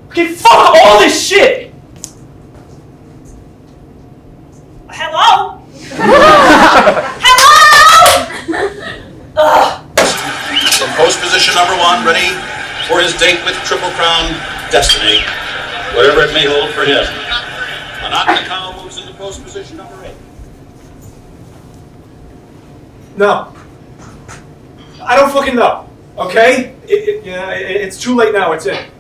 Okay, fuck all this shit! Hello? Hello? Ugh. In post position number 1, ready for his date with Triple Crown Destiny, whatever it may hold for him. Anaknakal moves into post position number 8. No. I don't fucking know. Okay? It's too late now. It's in.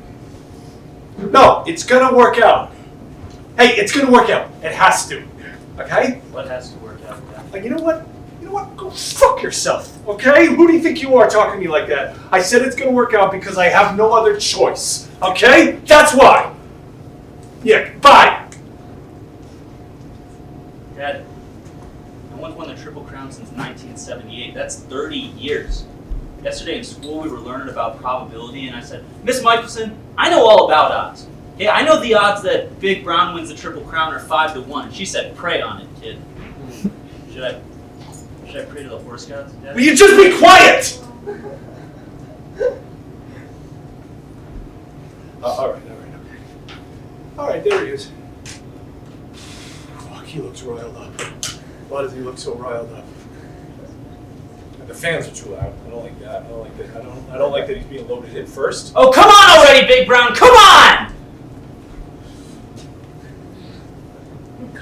No, it's gonna work out. Hey, it's gonna work out. It has to. Okay? What has to work out? Like, you know what? You know what? Go fuck yourself. Okay? Who do you think you are talking to me like that? I said it's gonna work out because I have no other choice. Okay? That's why. Yeah. Bye. Dad, no one's won the Triple Crown since 1978. That's 30 years. Yesterday in school, we were learning about probability, and I said, Miss Michelson, I know all about odds. Yeah, I know the odds that Big Brown wins the Triple Crown are 5-1. She said, pray on it, kid. Should I pray to the horse gods, Dad? Will you just be quiet? All right, okay. All right, there he is. Fuck, he looks riled up. Why does he look so riled up? The fans are too loud. I don't like that. I don't like that. I don't like that he's being loaded in first. Oh, come on already, Big Brown! Come on!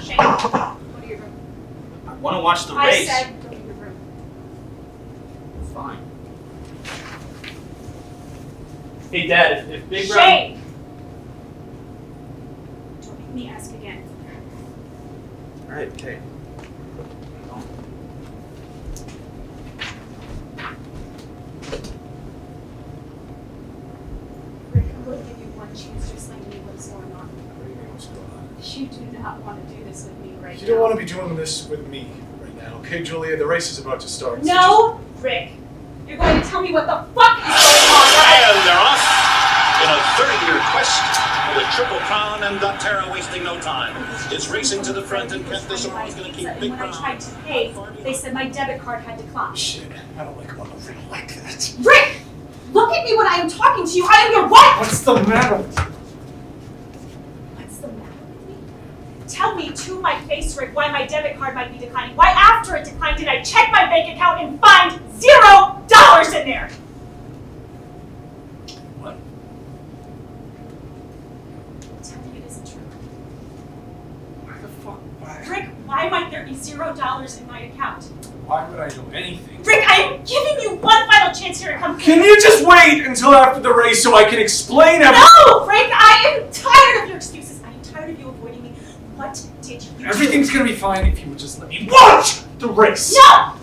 Shane, go to your room. I want to watch the I race. said go to your room. Fine. Hey, Dad, if Big Brown... Shane! Don't make me ask again. All right, okay. Rick, I'm going to give you one chance to explain to me what's going on. What's going on? You do not want to do this with me right now. You don't want to be doing this with me right now, okay, Julia? The race is about to start. No, Rick. You're going to tell me what the fuck is going on, right? And they're off in a 30-year quest for the Triple Crown, and Dottera wasting no time. It's racing to the front, and Kent Desoro is going to keep And Big when I Brown. tried to pay, they said my debit card had declined. Shit, I don't like him on the ring like that. Rick! Look at me when I am talking to you. I am your wife! What's the matter with you? What's the matter with me? Tell me to my face, Rick, why my debit card might be declining. Why after it declined did I check my bank account and find $0 in there? What? Tell me it isn't true. Why the fuck? Why? Rick, why might there be $0 in my account? Why would I do anything? Rick, I am giving you one final chance here to come clean. Can you just wait until after the race so I can explain everything? No, Rick, I am tired of your excuses. I am tired of you avoiding me. What did you do? Everything's gonna be fine if you would just let me watch the race. No!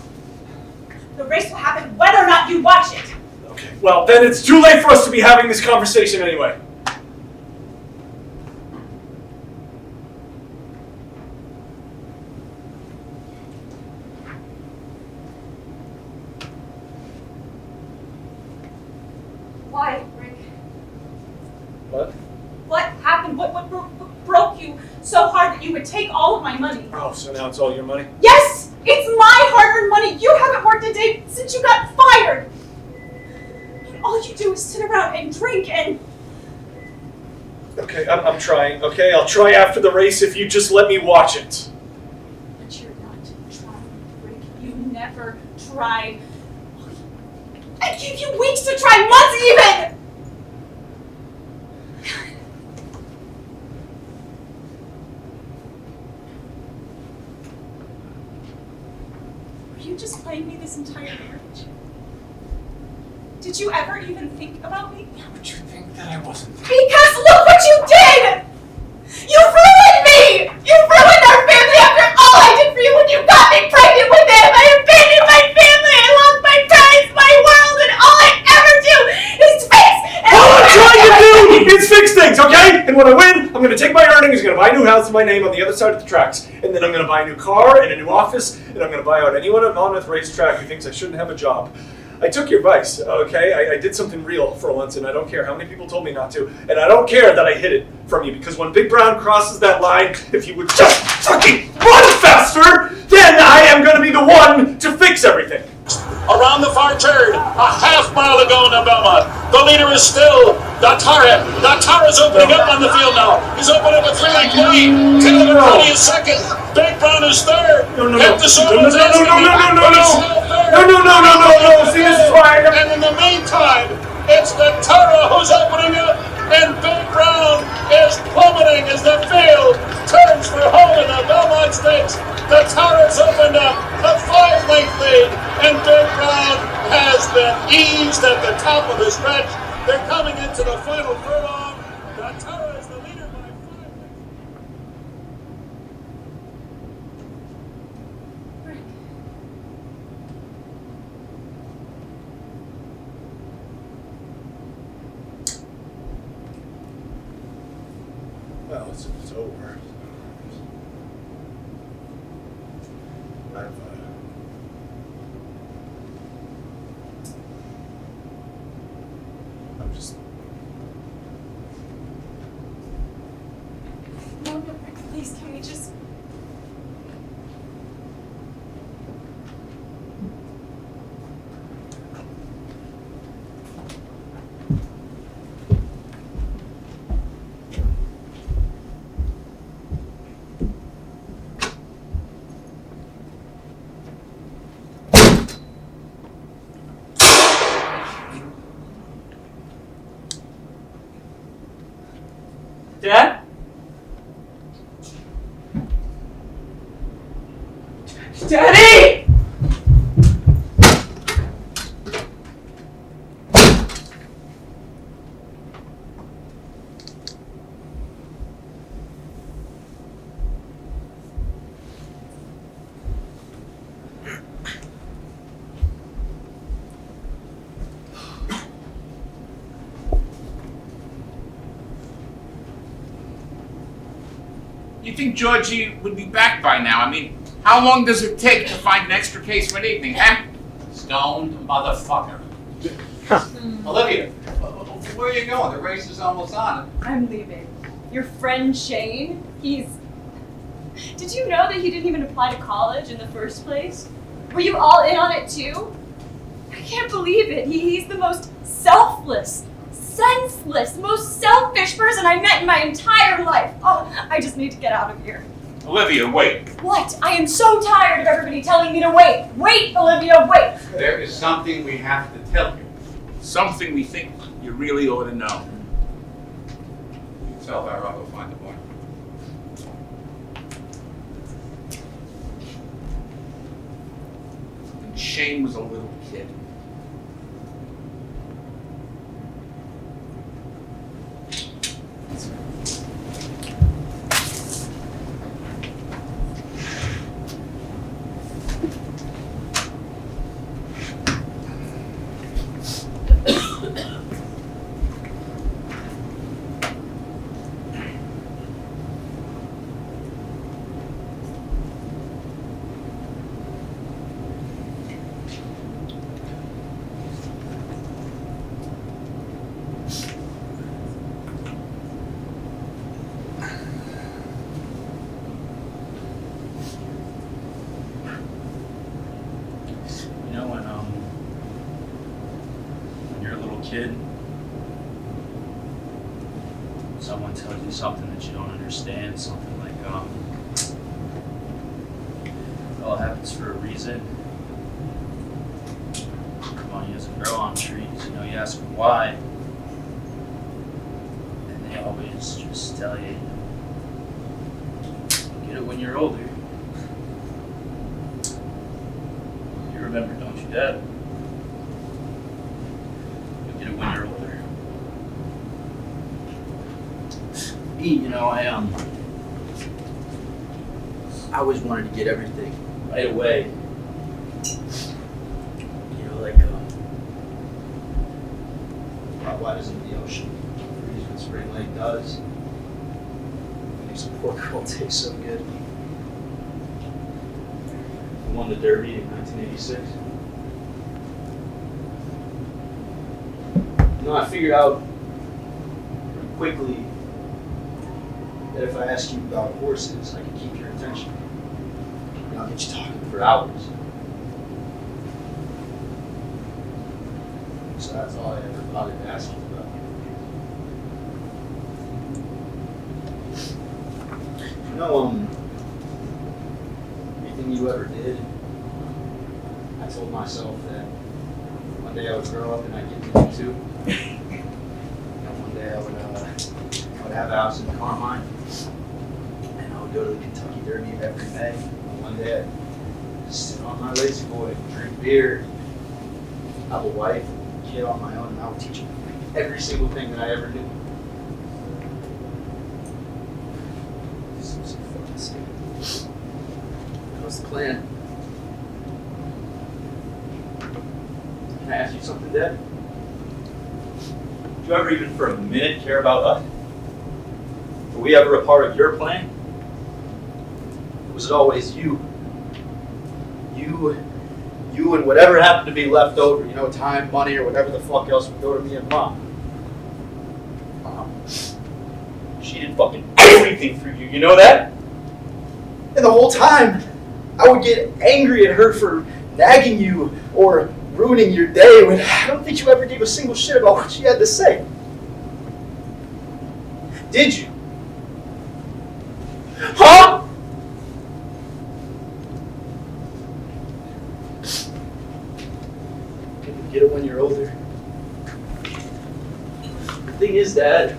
The race will happen whether or not you watch it. Okay, well, then it's too late for us to be having this conversation anyway. Why, Rick? What? What happened? What broke you so hard that you would take all of my money? Oh, so now it's all your money? Yes! It's my hard-earned money! You haven't worked a day since you got fired! And all you do is sit around and drink and... Okay, I'm trying, okay? I'll try after the race if you just let me watch it. But you're not trying, Rick. You never tried. I gave you weeks to try, months even! Were you just playing me this entire marriage? Did you ever even think about me? Why would you think that I wasn't there? Because look what you did! You ruined me! You ruined our family after all I did for you when you got me pregnant with him! I abandoned my family! I lost my friends, my world, and all I ever do is fix! All I'm trying to do is fix things, okay? And when I win, I'm gonna take my earnings, I'm gonna buy a new house in my name on the other side of the tracks. And then I'm gonna buy a new car and a new office, and I'm gonna buy out anyone at Monmouth Racetrack who thinks I shouldn't have a job. I took your advice, okay? I did something real for once, and I don't care how many people told me not to, and I don't care that I hid it from you, because when Big Brown crosses that line, if you would just fucking run faster, then I am going to be the one to fix everything. Around the far turn, a half mile to go in the Belmont. The leader is still Torres. Torres opening up on the field now. He's opening up a 3-length lead. Taylor Cody is second. Big Brown is third. No. See, this is why And in the meantime, it's the Torres who's opening up, and Big Brown is plummeting as the field turns for home in the Belmont Stakes. The Torres opened up a 5-length lead, and Big Brown has been eased at the top of the stretch. They're coming into the final furlong. The Torres, the leader by 5 lengths. Well, it's over. I'm just... No, please, can we just... Dad? Daddy! You think Georgie would be back by now? I mean, how long does it take to find an extra case for an evening, huh? Stoned motherfucker. Olivia, where are you going? The race is almost on. I'm leaving. Your friend Shane, he's... Did you know that he didn't even apply to college in the first place? Were you all in on it too? I can't believe it. He's the most selfless, senseless, most selfish person I met in my entire life. Oh, I just need to get out of here. Olivia, wait. What? I am so tired of everybody telling me to wait. Wait, Olivia, wait. There is something we have to tell you. Something we think you really ought to know. You tell her, I'll go find the boy. When Shane was a little kid, You know when you're a little kid, someone tells you something that you don't understand, something like, it all happens for a reason. Money doesn't grow on trees, you know, you ask them why, and they always just tell you, get it when you're older. You remember, don't you, Dad? You'll get it when you're older. Me, you know, I always wanted to get everything right away. You know, like, why doesn't the ocean freeze when Spring Lake does? It makes a poor girl taste so good. Who won the Derby in 1986? You know, I figured out pretty quickly that if I ask you about horses, I can keep your attention. And I'll get you talking for hours. So that's all I ever bothered to ask you about. You know, anything you ever did, I told myself that one day I would grow up and I'd get to do too. One day I would have a house in Carmine, and I would go to the Kentucky Derby every May. And one day I'd sit on my lazy boy, drink beer, have a wife, and a kid on my own, and I would teach them every single thing that I ever did. This was so fucking stupid. That was the plan. Can I ask you something, Dad? Did you ever even for a minute care about us? Were we ever a part of your plan? Or was it always you? You and whatever happened to be left over, you know, time, money, or whatever the fuck else would go to me and Mom. She did fucking everything for you, you know that? And the whole time, I would get angry at her for nagging you or ruining your day when I don't think you ever gave a single shit about what she had to say. Did you? Huh? You get it when you're older. The thing is, Dad,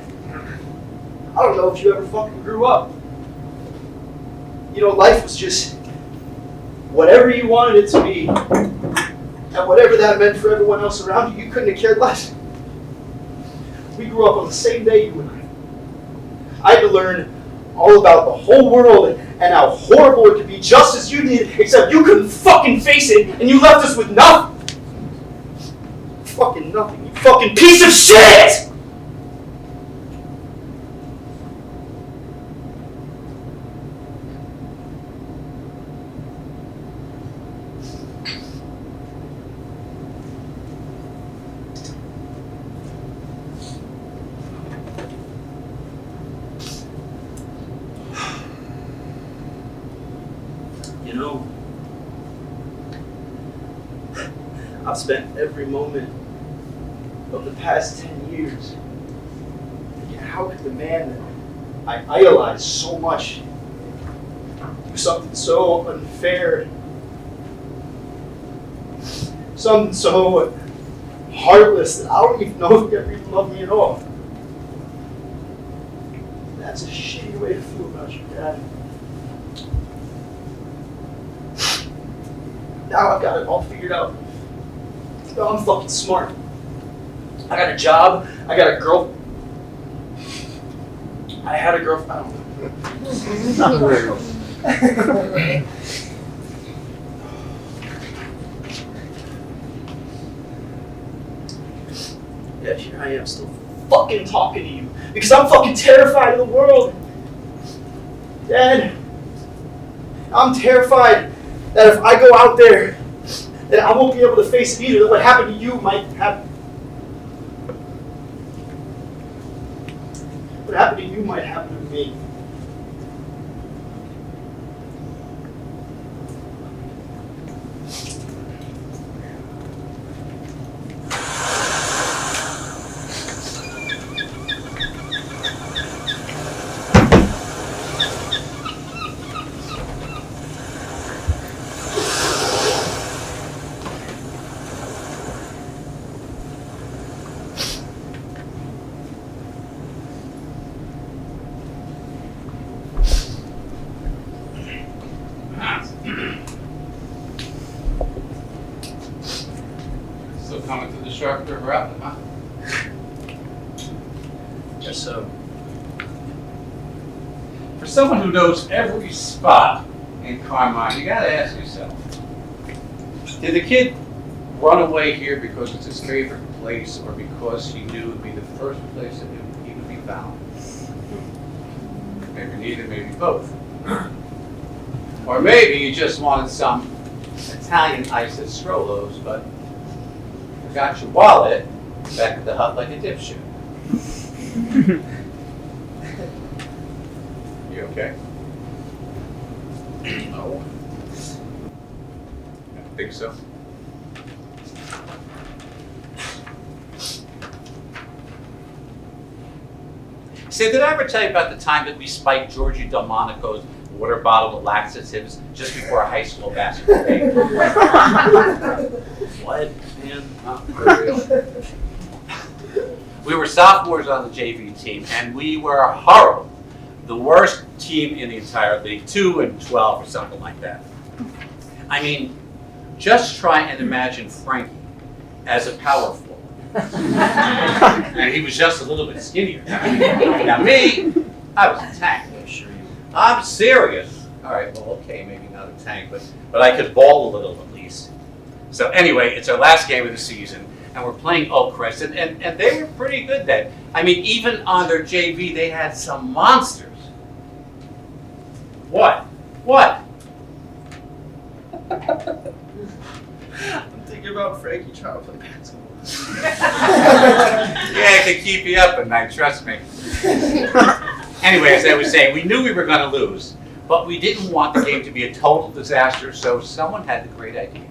I don't know if you ever fucking grew up. You know, life was just whatever you wanted it to be. And whatever that meant for everyone else around you, you couldn't have cared less. We grew up on the same day, you and I. I had to learn all about the whole world and how horrible it could be just as you did, except you couldn't fucking face it and you left us with nothing. Fucking nothing, you fucking piece of shit! You know, I've spent every moment of the past 10 years thinking, how could the man that I idolized so much do something so unfair, something so heartless that I don't even know if he ever even loved me at all. That's a shitty way to feel about your dad. Now I've got it all figured out. Now I'm fucking smart. I got a job. I got a girl. I had a girlfriend. I don't know. Yeah, here I am still fucking talking to you because I'm fucking terrified of the world. Dad, I'm terrified that if I go out there, that I won't be able to face it either, that what happened to you might happen. What happened to you might happen to me. Still coming to the Sharp River Outlet, huh? Guess so. For someone who knows every spot in Carmine, you gotta ask yourself, did the kid run away here because it's his favorite place or because he knew it would be the first place that he would be found? Maybe neither, maybe both. Or maybe you just wanted some Italian ice at Strollo's, but forgot your wallet back at the hut like a dipshit. You okay? No. I think so. Say, did I ever tell you about the time that we spiked Georgie Delmonico's water bottle with laxatives just before a high school basketball game? What, man? For real. We were sophomores on the JV team, and we were horrible. The worst team in the entire league, 2-12 or something like that. I mean, just try and imagine Frankie as a power forward. And he was just a little bit skinnier. Now me, I was a tank. I'm serious. All right, well, okay, maybe not a tank, but I could ball a little at least. So anyway, it's our last game of the season, and we're playing Oakcrest, and they were pretty good then. I mean, even on their JV, they had some monsters. What? What? I'm thinking about Frankie trying to play basketball. Yeah, it can keep you up at night, trust me. Anyway, as I was saying, we knew we were going to lose, but we didn't want the game to be a total disaster, so someone had the great idea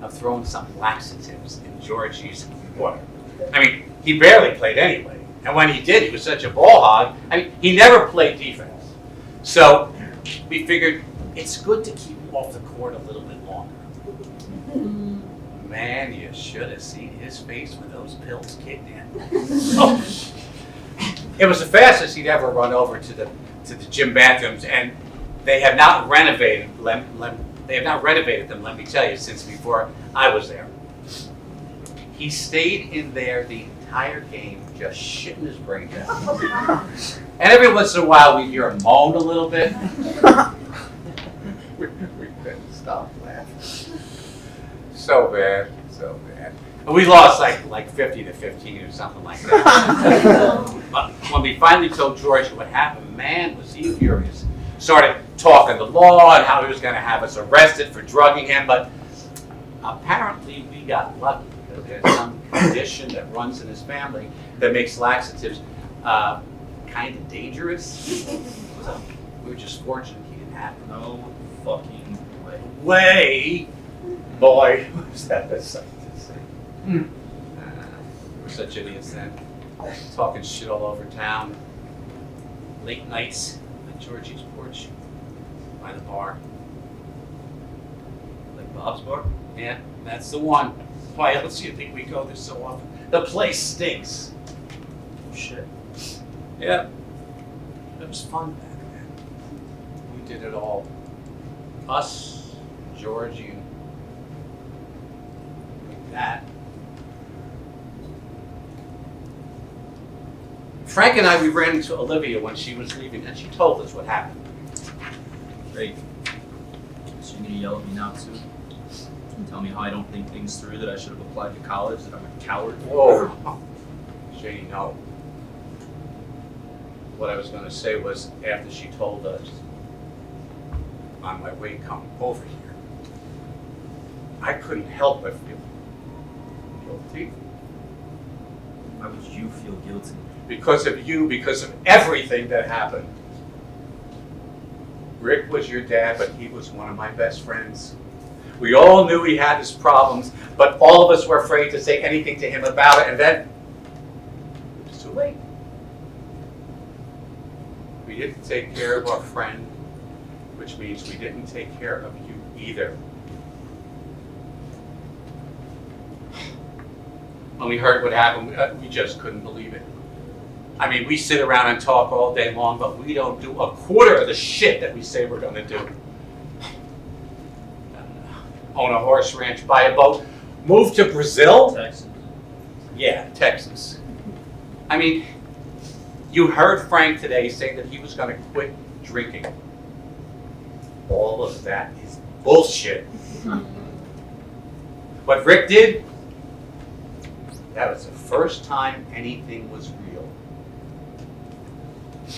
of throwing some laxatives in Georgie's water. I mean, he barely played anyway, and when he did, he was such a ball hog. I mean, he never played defense. So we figured it's good to keep him off the court a little bit longer. Man, you should have seen his face when those pills kicked in. Oh. It was the fastest he'd ever run over to the gym bathrooms, and they have not renovated them. Let me tell you, since before I was there. He stayed in there the entire game, just shitting his brains out. And every once in a while, we'd hear him moan a little bit. We couldn't stop laughing. So bad, so bad. And we lost like 50-15 or something like that. But when we finally told George what happened, man, was he furious. Started talking the law and how he was going to have us arrested for drugging him, but apparently we got lucky because there's some condition that runs in his family that makes laxatives kind of dangerous. So we were just fortunate he didn't have it. No fucking way. Boy, was that a sight to see. We're such idiots then. Talking shit all over town. Late nights on Georgie's porch. By the bar. Like Bob's bar? Yeah, that's the one. Why else do you think we go there so often? The place stinks. Oh shit. Yeah. It was fun back then. We did it all. Us, Georgie, and like that. Frank and I, we ran into Olivia when she was leaving, and she told us what happened. Great. So you need to yell at me now too? And tell me how I don't think things through, that I should have applied to college, that I'm a coward? Whoa. Shady, no. What I was going to say was, after she told us, on my way coming over here, I couldn't help but feel guilty. Why would you feel guilty? Because of you, because of everything that happened. Rick was your dad, but he was one of my best friends. We all knew he had his problems, but all of us were afraid to say anything to him about it, and then it was too late. We didn't take care of our friend, which means we didn't take care of you either. When we heard what happened, we just couldn't believe it. I mean, we sit around and talk all day long, but we don't do a quarter of the shit that we say we're going to do. Own a horse ranch, buy a boat, move to Brazil? Texas. Yeah, Texas. I mean, you heard Frank today say that he was going to quit drinking. All of that is bullshit. What Rick did, that was the first time anything was real.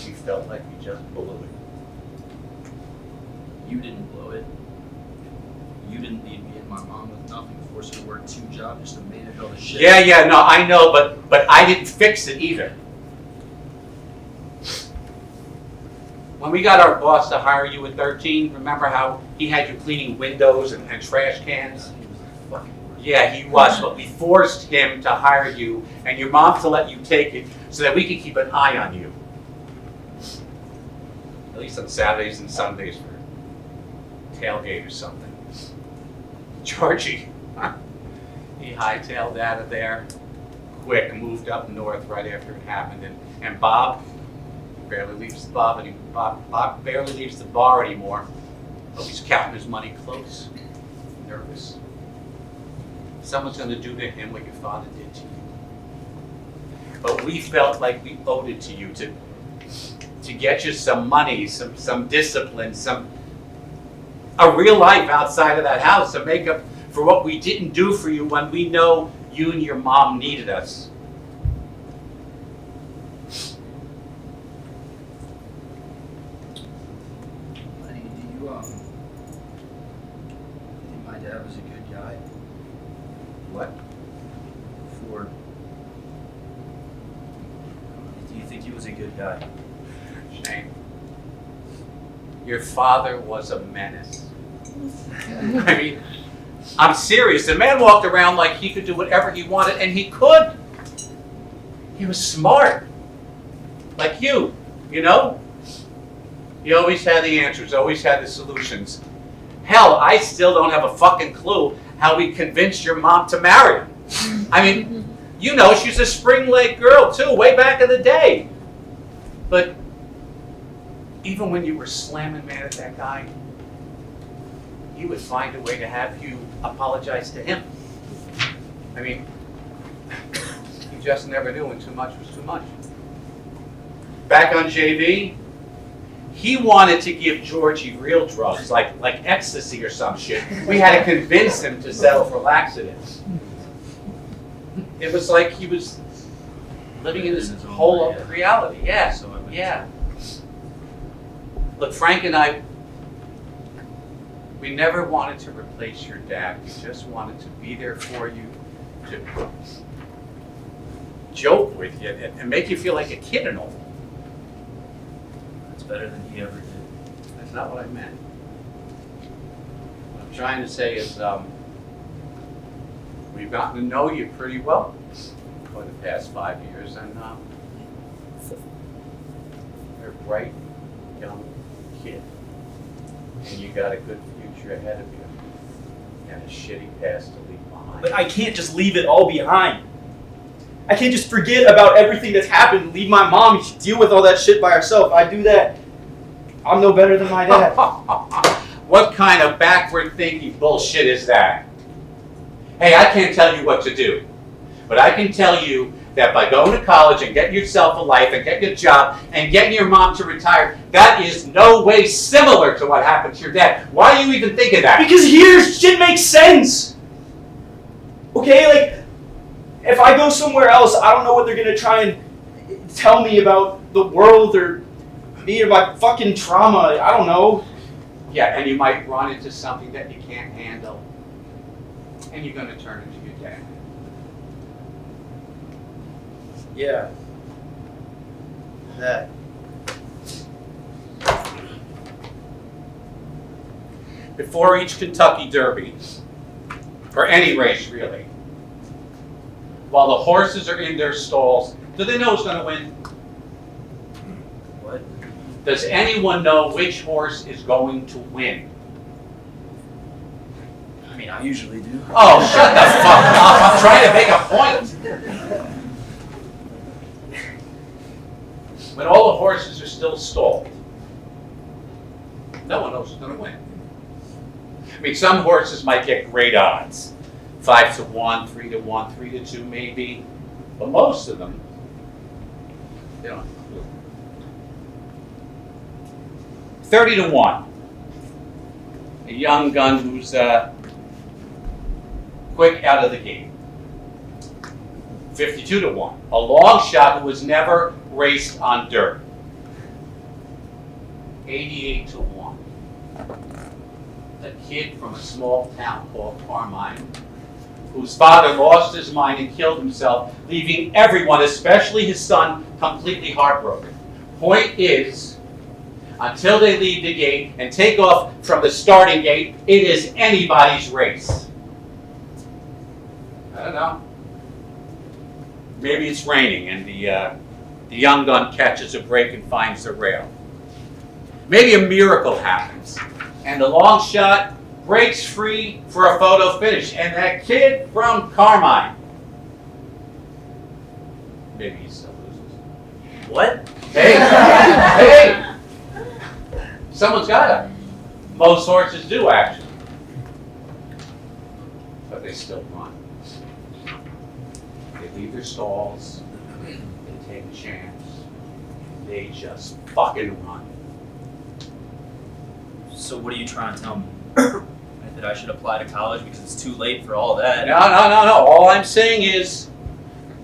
We felt like we just blew it. You didn't blow it. You didn't leave me and my mom with nothing forced her to work 2 jobs just to manage all the shit. Yeah, no, I know, but I didn't fix it either. When we got our boss to hire you at 13, remember how he had you cleaning windows and trash cans? He was the fucking worst. Yeah, he was, but we forced him to hire you and your mom to let you take it so that we could keep an eye on you. At least on Saturdays and Sundays for tailgate or something. Georgie, he hightailed out of there quick, moved up north right after it happened, and Bob barely leaves Bob barely leaves the bar anymore. Always counting his money close, nervous. Someone's going to do to him what your father did to you. But we felt like we owed it to you to get you some money, some discipline, a real life outside of that house to make up for what we didn't do for you when we know you and your mom needed us. Lenny, do you think my dad was a good guy? What? Do you think he was a good guy? Shane. Your father was a menace. I mean, I'm serious. The man walked around like he could do whatever he wanted, and he could. He was smart. Like you know? He always had the answers, always had the solutions. Hell, I still don't have a fucking clue how we convinced your mom to marry him. I mean, you know, she's a Spring Lake girl too, way back in the day. But even when you were slamming mad at that guy, he would find a way to have you apologize to him. I mean, he just never knew when too much was too much. Back on JV, he wanted to give Georgie real drugs, like ecstasy or some shit. We had to convince him to settle for laxatives. It was like he was living in this whole other reality. Yeah, yeah. Look, Frank and I, we never wanted to replace your dad. We just wanted to be there for you, to joke with you, and make you feel like a kid and all. That's better than he ever did. That's not what I meant. What I'm trying to say is, we've gotten to know you pretty well for the past 5 years, and you're a bright, young kid, and you got a good future ahead of you, and a shitty past to leave behind. But I can't just leave it all behind. I can't just forget about everything that's happened and leave my mom deal with all that shit by herself. If I do that, I'm no better than my dad. What kind of backward thinking bullshit is that? Hey, I can't tell you what to do, but I can tell you that by going to college and getting yourself a life and getting a job and getting your mom to retire, that is no way similar to what happened to your dad. Why do you even think of that? Because here, shit makes sense. Okay, like, if I go somewhere else, I don't know what they're gonna try and tell me about the world or me or my fucking trauma. I don't know. Yeah, and you might run into something that you can't handle, and you're gonna turn into your dad. Yeah. That. Before each Kentucky Derby, or any race really, while the horses are in their stalls, do they know who's going to win? What? Does anyone know which horse is going to win? I mean, I usually do. Oh, shut the fuck up. I'm trying to make a point. When all the horses are still stalled, no one knows who's going to win. I mean, some horses might get great odds. 5-1, 3-1, 3-2 maybe. But most of them, they don't have a clue. 30-1. A young gun who's quick out of the gate. 52-1. A long shot who was never raced on dirt. 88-1. A kid from a small town called Carmine whose father lost his mind and killed himself, leaving everyone, especially his son, completely heartbroken. Point is, until they leave the gate and take off from the starting gate, it is anybody's race. I don't know. Maybe it's raining and the young gun catches a break and finds the rail. Maybe a miracle happens and the long shot breaks free for a photo finish, and that kid from Carmine, maybe he still loses. What? Hey, hey! Someone's got him. Most horses do, actually. But they still run. They leave their stalls, they take a chance, they just fucking run. So what are you trying to tell me? That I should apply to college because it's too late for all that? No. All I'm saying is,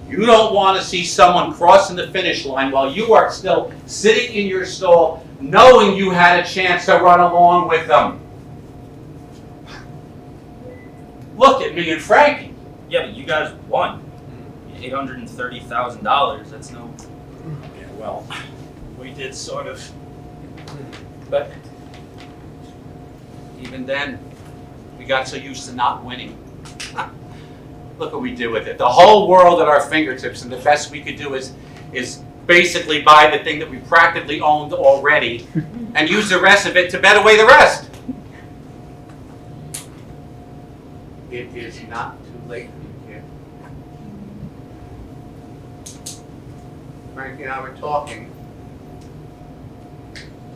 you don't want to see someone crossing the finish line while you are still sitting in your stall knowing you had a chance to run along with them. Look at me and Frankie. Yeah, but you guys won. $830,000, that's no... Yeah, well, we did sort of. But even then, we got so used to not winning. Look what we did with it. The whole world at our fingertips, and the best we could do is basically buy the thing that we practically owned already and use the rest of it to bet away the rest. It is not too late for you, kid. Frankie and I were talking,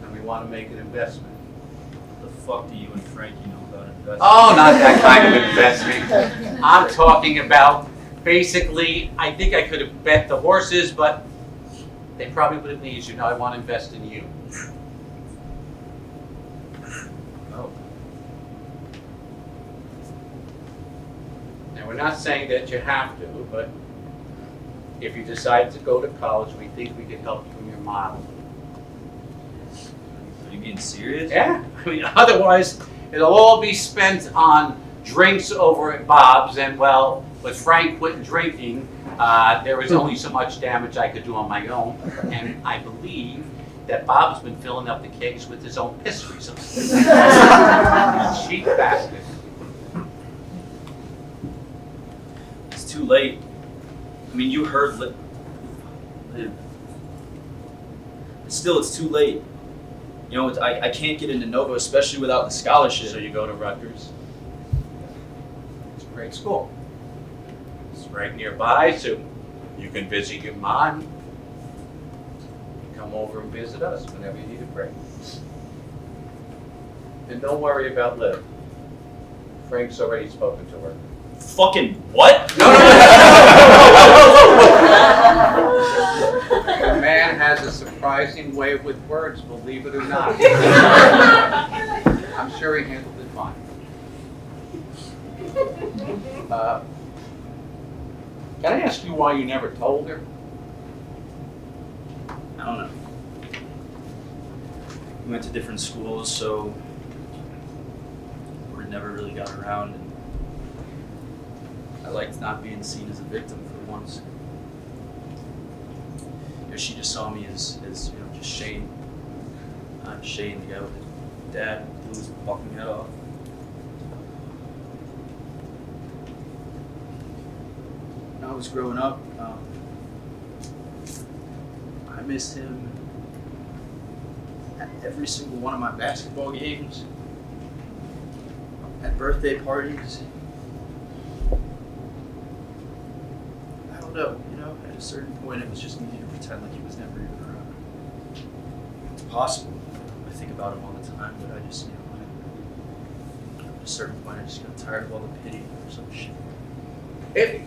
and we want to make an investment. What the fuck do you and Frankie know about investing? Oh, not that kind of investment. I'm talking about, basically, I think I could have bet the horses, but they probably would have needed you. Now I want to invest in you. Oh. Now, we're not saying that you have to, but if you decide to go to college, we think we can help you in your model. Are you being serious? Yeah, I mean, otherwise, it'll all be spent on drinks over at Bob's, and well, with Frank quitting drinking, there was only so much damage I could do on my own, and I believe that Bob's been filling up the kegs with his own piss recently. Cheap bastard. It's too late. I mean, you heard live. Still, it's too late. You know, I can't get into Nova, especially without the scholarship. So you go to Rutgers. It's a great school. It's right nearby, so you can visit your mom. You come over and visit us whenever you need a break. And don't worry about Liv. Frank's already spoken to her. Fucking what? No. The man has a surprising way with words, believe it or not. I'm sure he handled it fine. Can I ask you why you never told her? I don't know. We went to different schools, so we never really got around. And I liked not being seen as a victim for once. You know, she just saw me as just Shane. Not Shane, the guy with his dad who blew his fucking head off. When I was growing up, I missed him at every single one of my basketball games, at birthday parties. I don't know, at a certain point it was just easy to pretend like he was never even around. It's possible. I think about him all the time, but I just, at a certain point I just got tired of all the pity or some shit. Pity?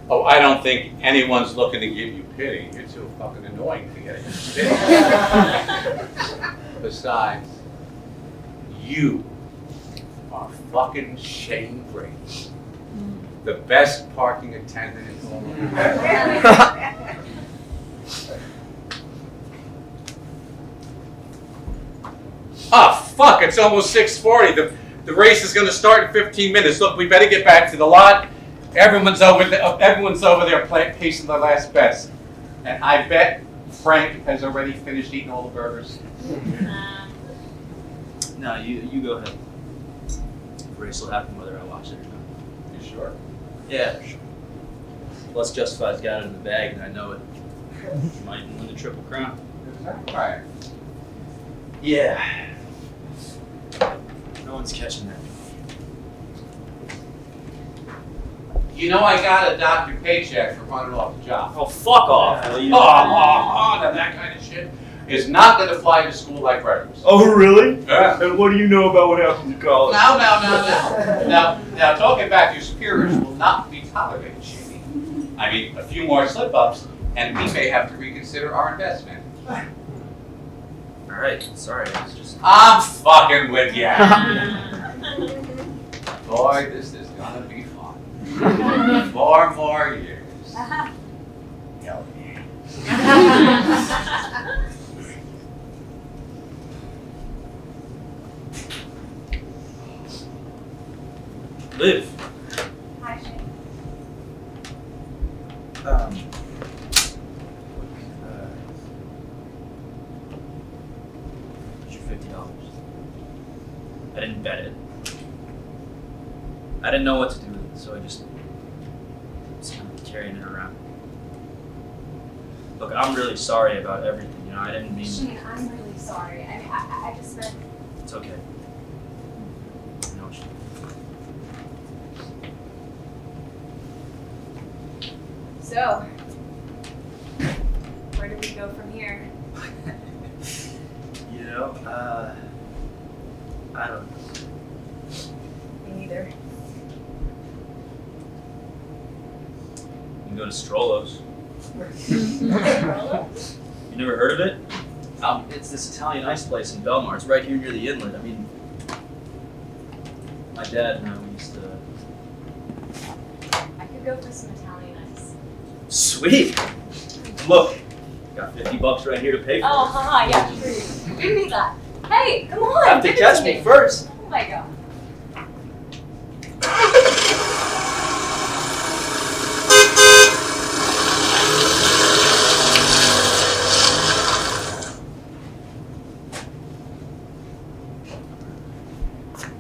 Oh, I don't think anyone's looking to give you pity. You're too fucking annoying to get pity. Besides, you are fucking Shane Brady. The best parking attendant in all of America. Oh, fuck, it's almost 6:40. The The race is going to start in 15 minutes. Look, we better get back to the lot. Everyone's over there pacing their last bets. And I bet Frank has already finished eating all the burgers. No, you go ahead. The race will happen whether I watch it or not. You sure? Yeah, sure. Plus Justified's got it in the bag and I know it. You might win the Triple Crown. Is that right? Yeah. No one's catching that. You know I got a doctor paycheck for running off the job. Oh, fuck off. Will you? Now that kind of shit is not going to fly to school like regulars. Oh, really? Yeah. And what do you know about what happened in college? Now, talking back, your superiors will not be tolerated, Shady. I mean, a few more slip-ups, and we may have to reconsider our investment. Alright, sorry, I was just... I'm fucking with ya. Boy, this is gonna be fun. 4 more years. Hell yeah. Liv. Hi, Shane. What's your $50? I didn't bet it. I didn't know what to do with it, so I just was kind of carrying it around. Look, I'm really sorry about everything, you know, I didn't mean... Shane, I'm really sorry. I mean, I just meant... It's okay. I know what you So, where do we go from here? You know, I don't know. Me neither. You can go to Strollo's. Rolo? You never heard of it? It's this Italian ice place in Belmar. It's right here near the inlet. I mean, my dad and I used to... I could go for some Italian ice. Sweet! Look, got $50 right here to pay for Oh, it. haha, yeah, sure. Give me that. Hey, come on! You have to give it catch me first. Oh my god.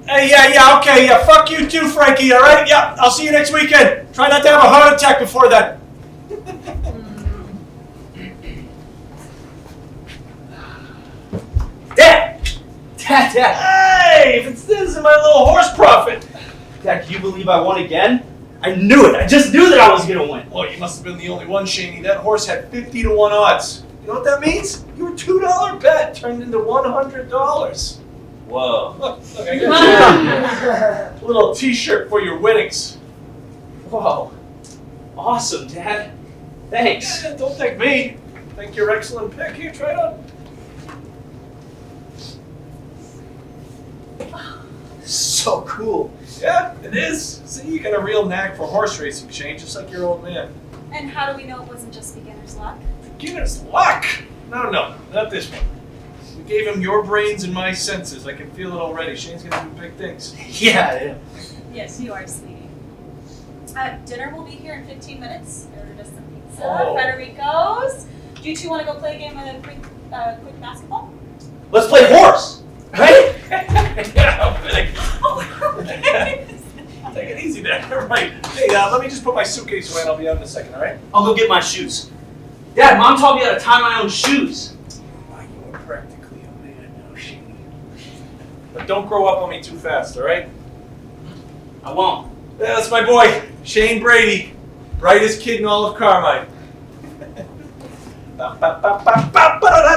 Hey, yeah, okay, yeah, fuck you too, Frankie, all right? Yeah, I'll see you next weekend. Try not to have a heart attack before then. Dad! Hey, if it's this and my little horse profit. Dad, can you believe I won again? I knew it. I just knew that I was gonna win. Oh, you must have been the only one, Shaney. That horse had 50 to 1 odds. You know what that means? Your $2 bet turned into $100. Whoa. Look, I got you a little t-shirt for your winnings. Whoa. Awesome, Dad. Thanks. Yeah, don't thank me. Thank your excellent pick. Here, try it on. So cool. Yeah, it is. See, you got a real knack for horse racing, Shane, just like your old man. And how do we know it wasn't just beginner's luck? Beginner's luck? No, not this one. We gave him your brains and my senses. I can feel it already. Shane's gonna do big things. Yeah. Yes, you are, sweetie. Dinner will be here in 15 minutes. I ordered us some pizza, Oh. Federico's. Do you two want to go play a game of quick basketball? Let's play horse, right? Yeah, I'm kidding. Oh, okay. Take it easy there. Right. Hey, let me just put my suitcase away and I'll be out in a second, all right? I'll go get my shoes. Dad, Mom taught me how to tie my own shoes. My, you are practically a man now, Shane. But don't grow up on me too fast, all right? I won't. Yeah, that's my boy, Shane Brady. Brightest kid in all of Carmine. Ba, ba, ba, ba, ba, ba, da,